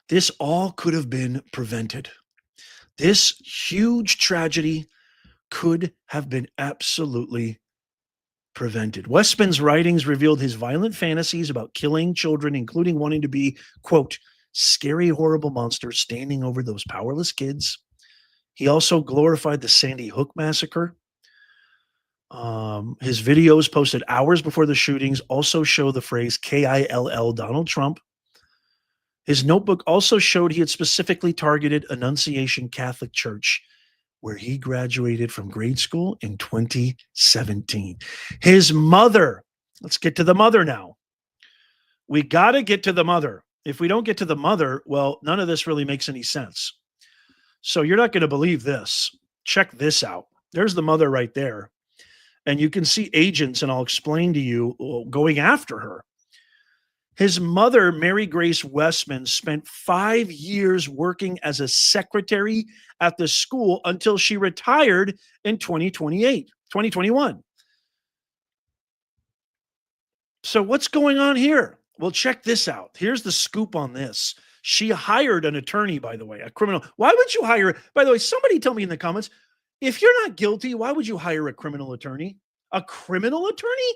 This all could have been prevented. This huge tragedy could have been absolutely prevented. Westman's writings revealed his violent fantasies about killing children, including wanting to be, quote, scary, horrible monsters standing over those powerless kids. He also glorified the Sandy Hook massacre. His videos posted hours before the shootings also show the phrase KILL Donald Trump. His notebook also showed he had specifically targeted Annunciation Catholic Church, where he graduated from grade school in 2017. His mother, let's get to the mother now. We got to get to the mother. If we don't get to the mother, well, none of this really makes any sense. So you're not going to believe this. Check this out. There's the mother right there. And you can see agents, and I'll explain to you, going after her. His mother, Mary Grace Westman, spent 5 years working as a secretary at the school until she retired in 2021. So what's going on here? Well, check this out. Here's the scoop on this. She hired an attorney, by the way, a criminal. Why would you hire, by the way, somebody tell me in the comments, if you're not guilty, why would you hire a criminal attorney? A criminal attorney?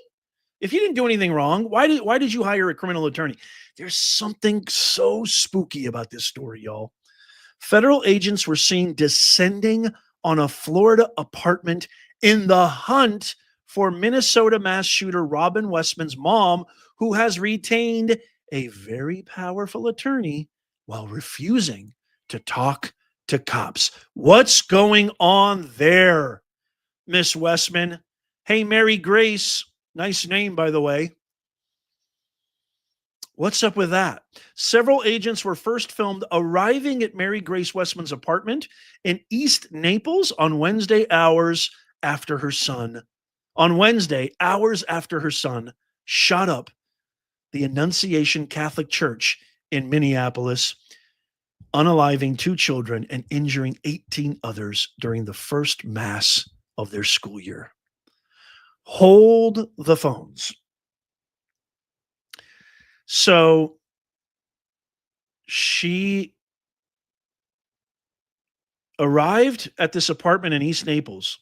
If you didn't do anything wrong, why did you hire a criminal attorney? There's something so spooky about this story, y'all. Federal agents were seen descending on a Florida apartment in the hunt for Minnesota mass shooter Robin Westman's mom, who has retained a very powerful attorney while refusing to talk to cops. What's going on there, Miss Westman? Hey, Mary Grace. Nice name, by the way. What's up with that? Several agents were first filmed arriving at Mary Grace Westman's apartment in East Naples on Wednesday, hours after her son shot up the Annunciation Catholic Church in Minneapolis, unaliving 2 children and injuring 18 others during the first mass of their school year. Hold the phones. So she arrived at this apartment in East Naples.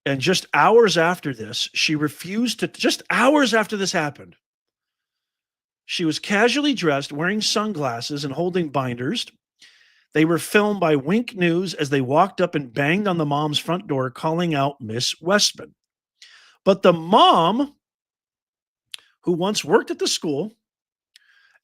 And just hours after this, just hours after this happened, she was casually dressed, wearing sunglasses and holding binders. They were filmed by Wink News as they walked up and banged on the mom's front door, calling out Miss Westman. But the mom, who once worked at the school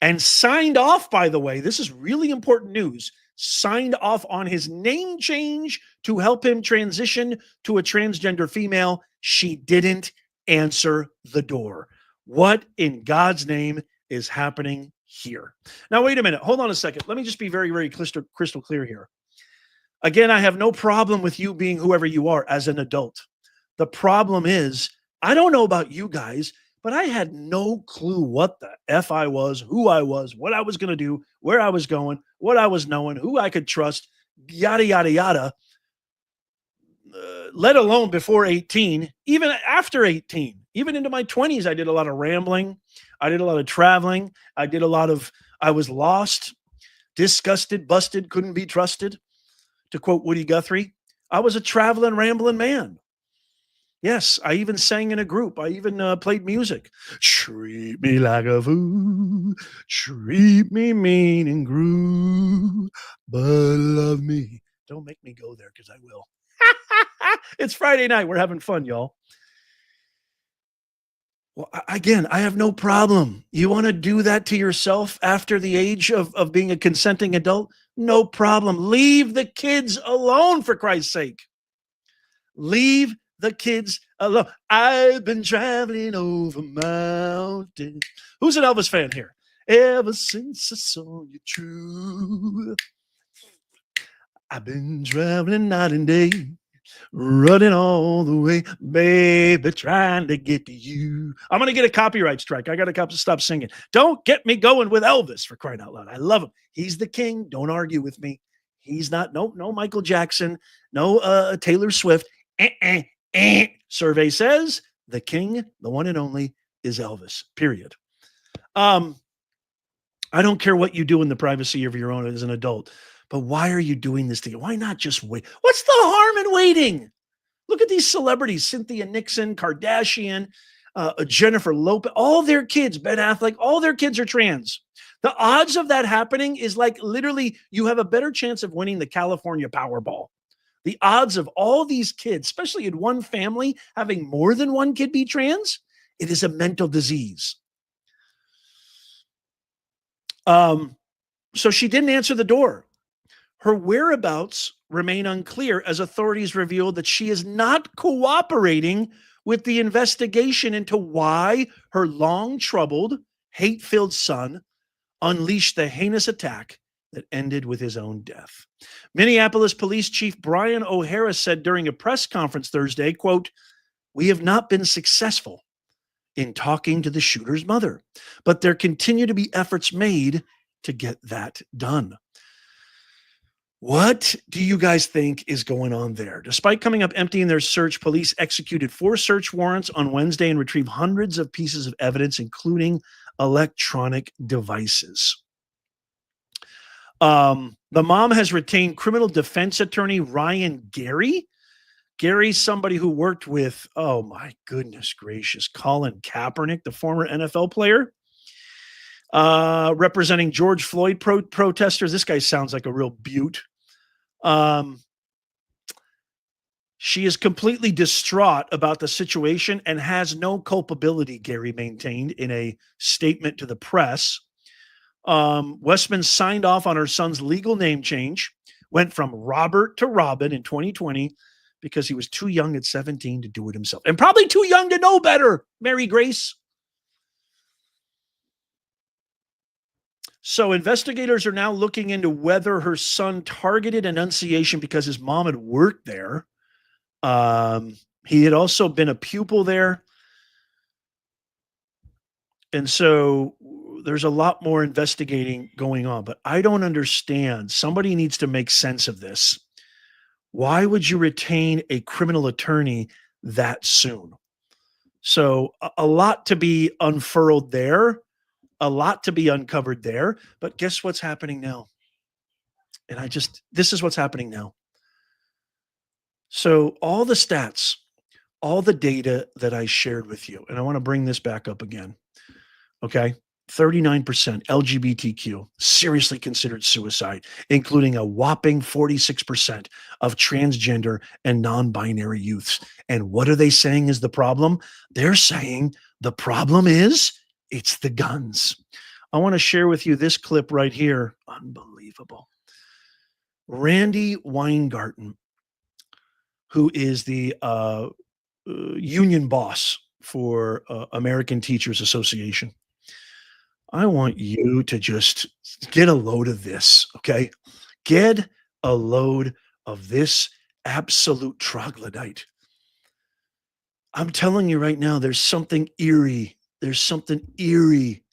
and signed off, by the way, this is really important news, signed off on his name change to help him transition to a transgender female, she didn't answer the door. What in God's name is happening here? Now, wait a minute. Hold on a second. Let me just be very, very crystal clear here. Again, I have no problem with you being whoever you are as an adult. The problem is, I don't know about you guys, but I had no clue what the F I was, who I was, what I was going to do, where I was going, what I was knowing, who I could trust, yada, yada, yada, let alone before 18, even after 18, even into my 20s, I did a lot of rambling. I did a lot of traveling. I was lost, disgusted, busted, couldn't be trusted. To quote Woody Guthrie, I was a traveling, rambling man. Yes, I even sang in a group. I even played music. Treat me like a fool, treat me mean and cruel, but love me. Don't make me go there because I will. It's Friday night. We're having fun, y'all. Well, again, I have no problem. You want to do that to yourself after the age of being a consenting adult? No problem. Leave the kids alone, for Christ's sake. Leave the kids alone. I've been traveling over mountains. Who's an Elvis fan here? Ever since I saw you true, I've been traveling night and day, running all the way, baby, trying to get to you. I'm going to get a copyright strike. I got to stop singing. Don't get me going with Elvis, for crying out loud. I love him. He's the king. Don't argue with me. He's not, no Michael Jackson, no Taylor Swift. Survey says the king, the one and only, is Elvis, period. I don't care what you do in the privacy of your own as an adult, but why are you doing this to you? Why not just wait? What's the harm in waiting? Look at these celebrities, Cynthia Nixon, Kardashian, Jennifer Lopez, all their kids, Ben Affleck, all their kids are trans. The odds of that happening is like literally you have a better chance of winning the California Powerball. The odds of all these kids, especially in one family, having more than one kid be trans, it is a mental disease. So she didn't answer the door. Her whereabouts remain unclear as authorities revealed that she is not cooperating with the investigation into why her long-troubled, hate-filled son unleashed the heinous attack that ended with his own death. Minneapolis Police Chief Brian O'Hara said during a press conference Thursday, quote, "We have not been successful in talking to the shooter's mother, but there continue to be efforts made to get that done." What do you guys think is going on there? Despite coming up empty in their search, police executed 4 search warrants on Wednesday and retrieved hundreds of pieces of evidence, including electronic devices. The mom has retained criminal defense attorney Ryan Gary. Gary's somebody who worked with, oh my goodness gracious, Colin Kaepernick, the former NFL player, representing George Floyd protesters. This guy sounds like a real beaut. She is completely distraught about the situation and has no culpability, Gary maintained in a statement to the press. Westman signed off on her son's legal name change, went from Robert to Robin in 2020 because he was too young at 17 to do it himself and probably too young to know better, Mary Grace. So investigators are now looking into whether her son targeted Annunciation because his mom had worked there. He had also been a pupil there. And so there's a lot more investigating going on, but I don't understand. Somebody needs to make sense of this. Why would you retain a criminal attorney that soon? So a lot to be unfurled there, a lot to be uncovered there, but guess what's happening now? And this is what's happening now. So all the stats, all the data that I shared with you, and I want to bring this back up again. Okay. 39% LGBTQ seriously considered suicide, including a whopping 46% of transgender and non-binary youths. And what are they saying is the problem? They're saying the problem is it's the guns. I want to share with you this clip right here. Unbelievable. Randy Weingarten, who is the union boss for American Teachers Association. I want you to just get a load of this, okay? Get a load of this absolute troglodyte. I'm telling you right now, there's something eerie. There's something eerie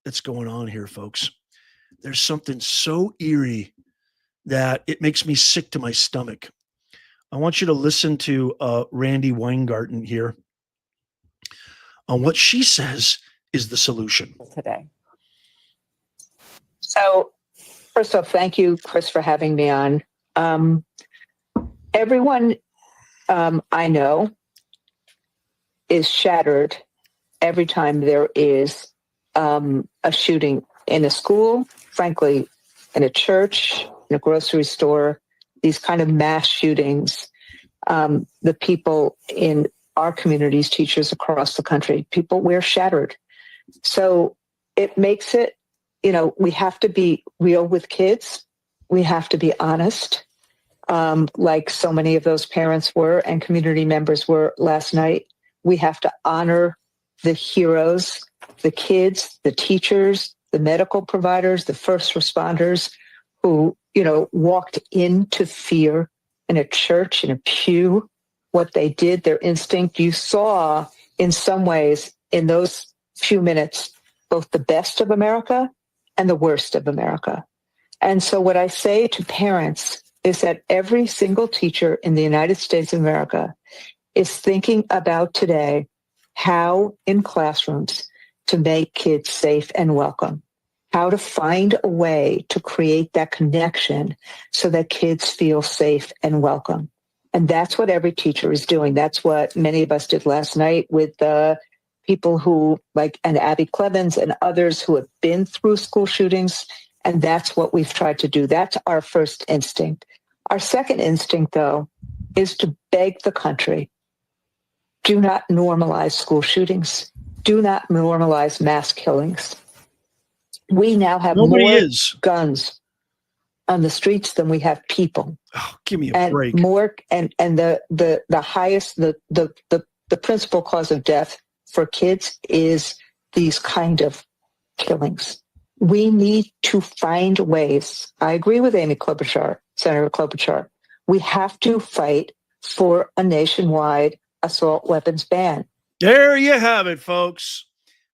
that's going on here, folks. There's something so eerie that it makes me sick to my stomach. I want you to listen to Randy Weingarten here on what she says is the solution today. So, first off, thank you, Chris, for having me on. Everyone I know is shattered every time there is a shooting in a school, frankly, in a church, in a grocery store, these kind of mass shootings. The people in our communities, teachers across the country, we're shattered. So it makes it, we have to be real with kids. We have to be honest, like so many of those parents were and community members were last night. We have to honor the heroes, the kids, the teachers, the medical providers, the first responders who, walked into fear in a church, in a pew, what they did, their instinct. You saw in some ways in those few minutes, both the best of America and the worst of America. And so what I say to parents is that every single teacher in the United States of America is thinking about today how in classrooms to make kids safe and welcome, how to find a way to create that connection so that kids feel safe and welcome. And that's what every teacher is doing. That's what many of us did last night with people who, and Abby Clemens and others who have been through school shootings. And that's what we've tried to do. That's our first instinct. Our second instinct, though, is to beg the country, do not normalize school shootings. Do not normalize mass killings. We now have more guns on the streets than we have people. Oh, give me a break. More and the highest the principal cause of death for kids is these kind of killings. We need to find ways. I agree with Amy Klobuchar, Senator Klobuchar. We have to fight for a nationwide assault weapons ban. There you have it, folks.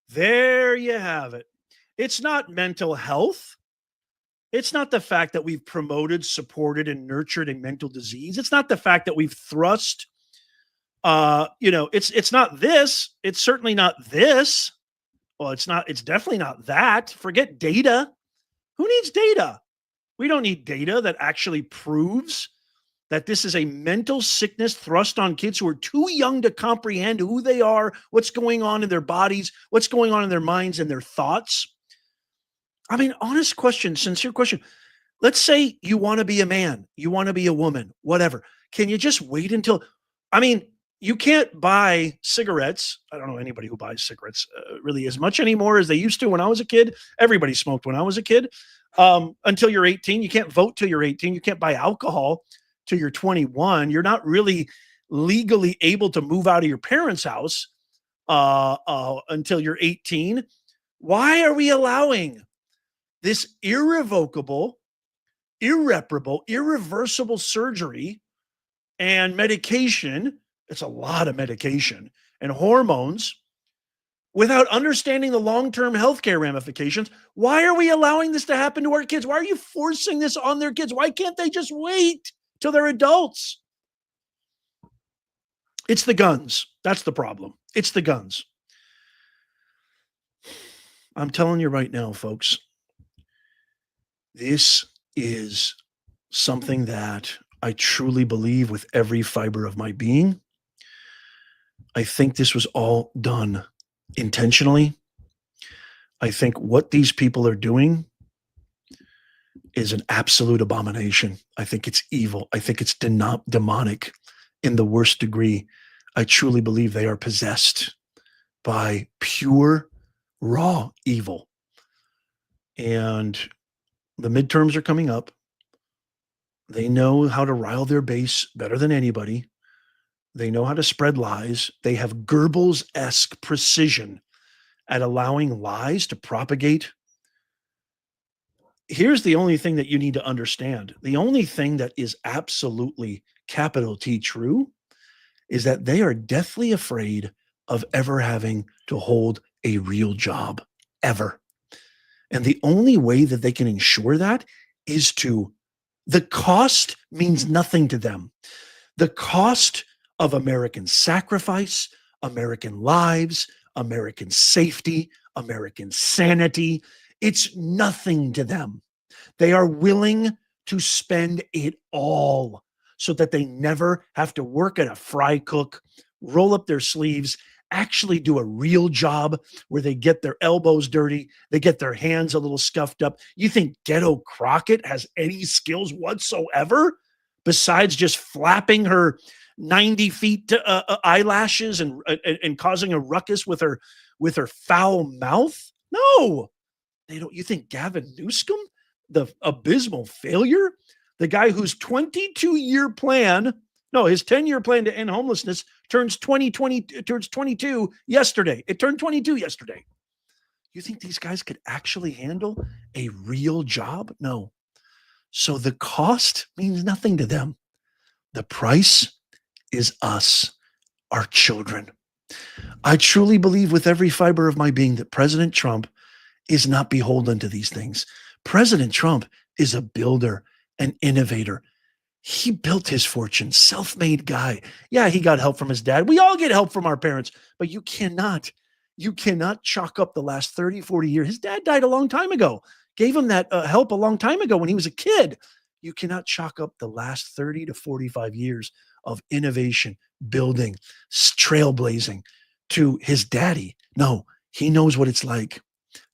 There you have it. It's not mental health. It's not the fact that we've promoted, supported, and nurtured a mental disease. It's not the fact that we've thrust, it's not this. It's certainly not this. Well, it's definitely not that. Forget data. Who needs data? We don't need data that actually proves that this is a mental sickness thrust on kids who are too young to comprehend who they are, what's going on in their bodies, what's going on in their minds and their thoughts. I mean, honest question, sincere question. Let's say you want to be a man, you want to be a woman, whatever. Can you just wait until, I mean, you can't buy cigarettes. I don't know anybody who buys cigarettes really as much anymore as they used to when I was a kid. Everybody smoked when I was a kid. Until you're 18, you can't vote till you're 18. You can't buy alcohol till you're 21. You're not really legally able to move out of your parents' house until you're 18. Why are we allowing this irrevocable, irreparable, irreversible surgery and medication? It's a lot of medication and hormones without understanding the long-term healthcare ramifications. Why are we allowing this to happen to our kids? Why are you forcing this on their kids? Why can't they just wait till they're adults? It's the guns. That's the problem. It's the guns. I'm telling you right now, folks, this is something that I truly believe with every fiber of my being. I think this was all done intentionally. I think what these people are doing is an absolute abomination. I think it's evil. I think it's demonic in the worst degree. I truly believe they are possessed by pure, raw evil. And the midterms are coming up. They know how to rile their base better than anybody. They know how to spread lies. They have Goebbels-esque precision at allowing lies to propagate. Here's the only thing that you need to understand. The only thing that is absolutely capital T true is that they are deathly afraid of ever having to hold a real job, ever. And the only way that they can ensure that is the cost means nothing to them. The cost of American sacrifice, American lives, American safety, American sanity, it's nothing to them. They are willing to spend it all so that they never have to work at a fry cook, roll up their sleeves, actually do a real job where they get their elbows dirty, they get their hands a little scuffed up. You think Ghetto Crockett has any skills whatsoever besides just flapping her 90 feet eyelashes and causing a ruckus with her foul mouth? No, they don't. You think Gavin Newsom, the abysmal failure, the guy whose 22-year plan, no, his 10-year plan to end homelessness turns 22 yesterday. It turned 22 yesterday. You think these guys could actually handle a real job? No. So the cost means nothing to them. The price is us, our children. I truly believe with every fiber of my being that President Trump is not beholden to these things. President Trump is a builder, an innovator. He built his fortune, self-made guy. Yeah, he got help from his dad. We all get help from our parents, but you cannot chalk up the last 30, 40 years. His dad died a long time ago, gave him that help a long time ago when he was a kid. You cannot chalk up the last 30 to 45 years of innovation, building, trailblazing to his daddy. No, he knows what it's like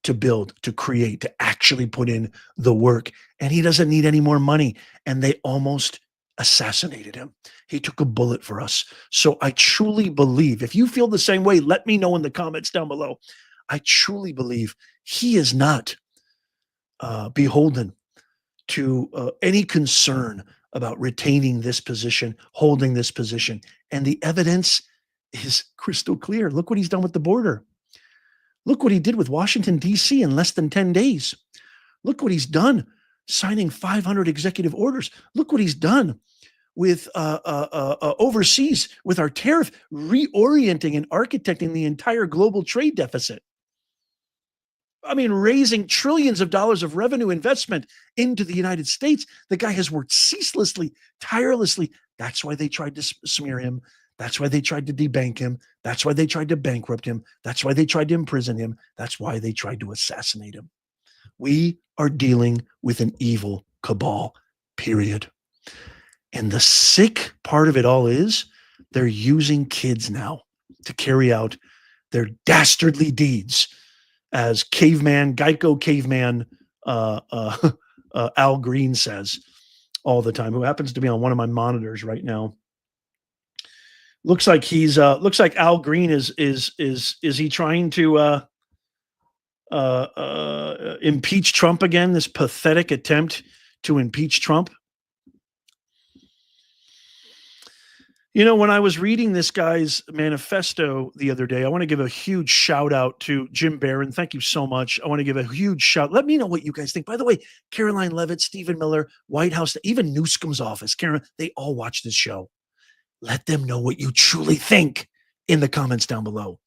to build, to create, to actually put in the work. And he doesn't need any more money. And they almost assassinated him. He took a bullet for us. So I truly believe, if you feel the same way, let me know in the comments down below. I truly believe he is not beholden to any concern about retaining this position, holding this position. And the evidence is crystal clear. Look what he's done with the border. Look what he did with Washington, D.C. in less than 10 days. Look what he's done signing 500 executive orders. Look what he's done with overseas with our tariff, reorienting and architecting the entire global trade deficit. I mean, raising trillions of dollars of revenue investment into the United States. The guy has worked ceaselessly, tirelessly. That's why they tried to smear him. That's why they tried to debank him. That's why they tried to bankrupt him. That's why they tried to imprison him. That's why they tried to assassinate him. We are dealing with an evil cabal, period. And the sick part of it all is they're using kids now to carry out their dastardly deeds. As Geico caveman Al Green says all the time, who happens to be on one of my monitors right now. Looks like looks like Al Green is he trying to impeach Trump again? This pathetic attempt to impeach Trump. You know, when I was reading this guy's manifesto the other day, I want to give a huge shout out to Jim Barron. Thank you so much. I want to give a huge shout. Let me know what you guys think. By the way, Caroline Levitt, Stephen Miller, White House, even Newsom's office, Karen, they all watch this show. Let them know what you truly think in the comments down below.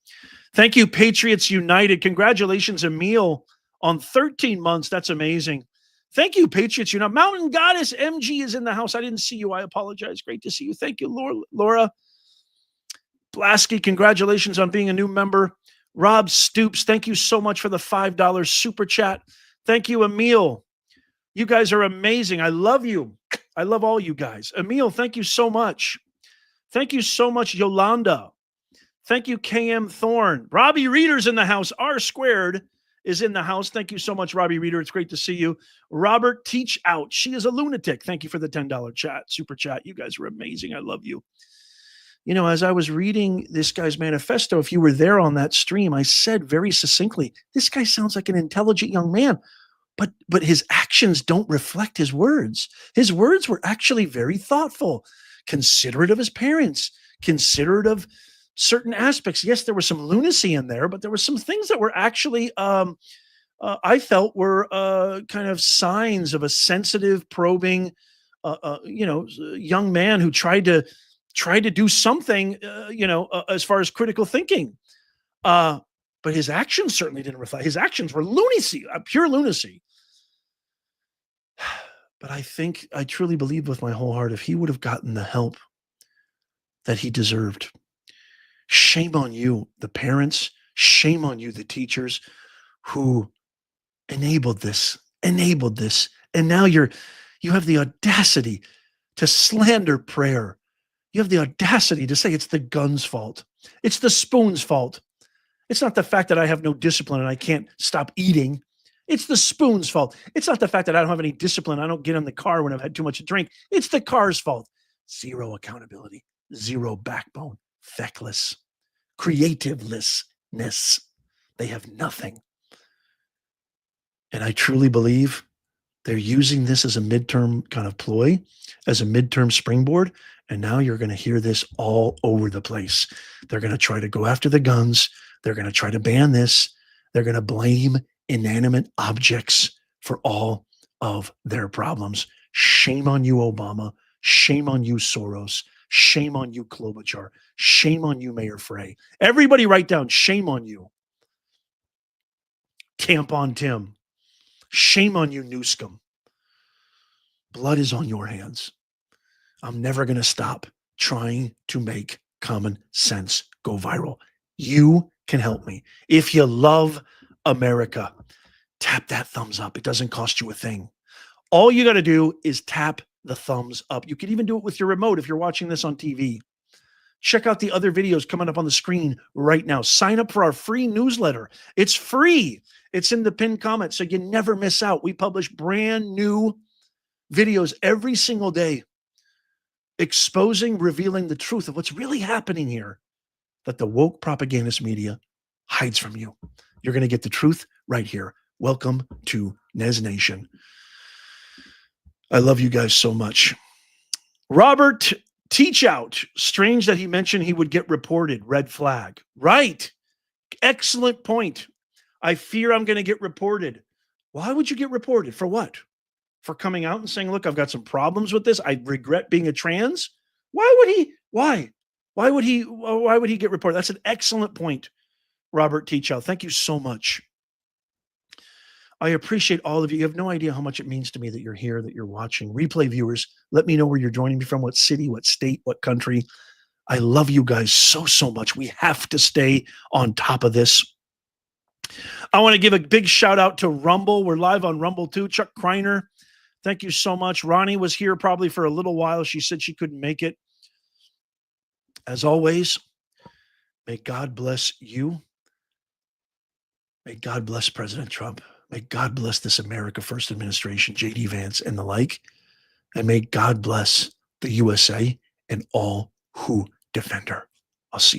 Thank you, Patriots United. Congratulations, Emil, on 13 months. That's amazing. Thank you, Patriots United. Mountain Goddess MG is in the house. I didn't see you. I apologize. Great to see you. Thank you, Laura. Blasky, congratulations on being a new member. Rob Stoops, thank you so much for the $5 super chat. Thank you, Emil. You guys are amazing. I love you. I love all you guys. Emil, thank you so much. Thank you so much, Yolanda. Thank you, KM Thorne. Robbie Reader's in the house. R Squared is in the house. Thank you so much, Robbie Reader. It's great to see you. Robert Teach Out. She is a lunatic. Thank you for the $10 chat, super chat. You guys are amazing. I love you. You know, as I was reading this guy's manifesto, if you were there on that stream, I said very succinctly, this guy sounds like an intelligent young man, but his actions don't reflect his words. His words were actually very thoughtful, considerate of his parents, considerate of certain aspects. Yes, there was some lunacy in there, but there were some things that were actually, I felt were kind of signs of a sensitive, probing, young man who tried to do something, as far as critical thinking. But his actions certainly didn't reflect. His actions were lunacy, pure lunacy. But I truly believe with my whole heart, if he would have gotten the help that he deserved, shame on you, the parents, shame on you, the teachers who enabled this. And now you have the audacity to slander prayer. You have the audacity to say it's the gun's fault. It's the spoon's fault. It's not the fact that I have no discipline and I can't stop eating. It's the spoon's fault. It's not the fact that I don't have any discipline. I don't get in the car when I've had too much to drink. It's the car's fault. Zero accountability, zero backbone, feckless, creativelessness. They have nothing. And I truly believe they're using this as a midterm kind of ploy, as a midterm springboard. And now you're going to hear this all over the place. They're going to try to go after the guns. They're going to try to ban this. They're going to blame inanimate objects for all of their problems. Shame on you, Obama. Shame on you, Soros. Shame on you, Klobuchar. Shame on you, Mayor Frey. Everybody write down, shame on you. Camp on Tim. Shame on you, Newsom. Blood is on your hands. I'm never going to stop trying to make common sense go viral. You can help me. If you love America, tap that thumbs up. It doesn't cost you a thing. All you got to do is tap the thumbs up. You can even do it with your remote if you're watching this on TV. Check out the other videos coming up on the screen right now. Sign up for our free newsletter. It's free. It's in the pinned comment, so you never miss out. We publish brand new videos every single day, exposing, revealing the truth of what's really happening here that the woke propagandist media hides from you. You're going to get the truth right here. Welcome to Nez Nation. I love you guys so much. Robert Teach Out. Strange that he mentioned he would get reported. Red flag. Right. Excellent point. I fear I'm going to get reported. Why would you get reported? For what? For coming out and saying, look, I've got some problems with this. I regret being a trans. Why would he? Why would he get reported? That's an excellent point, Robert Teach Out. Thank you so much. I appreciate all of you. You have no idea how much it means to me that you're here, that you're watching. Replay viewers, let me know where you're joining me from, what city, what state, what country. I love you guys so, so much. We have to stay on top of this. I want to give a big shout out to Rumble. We're live on Rumble too. Chuck Kreiner, thank you so much. Ronnie was here probably for a little while. She said she couldn't make it. As always, may God bless you. May God bless President Trump. May God bless this America First administration, J.D. Vance and the like. And may God bless the USA and all who defend her. I'll see you.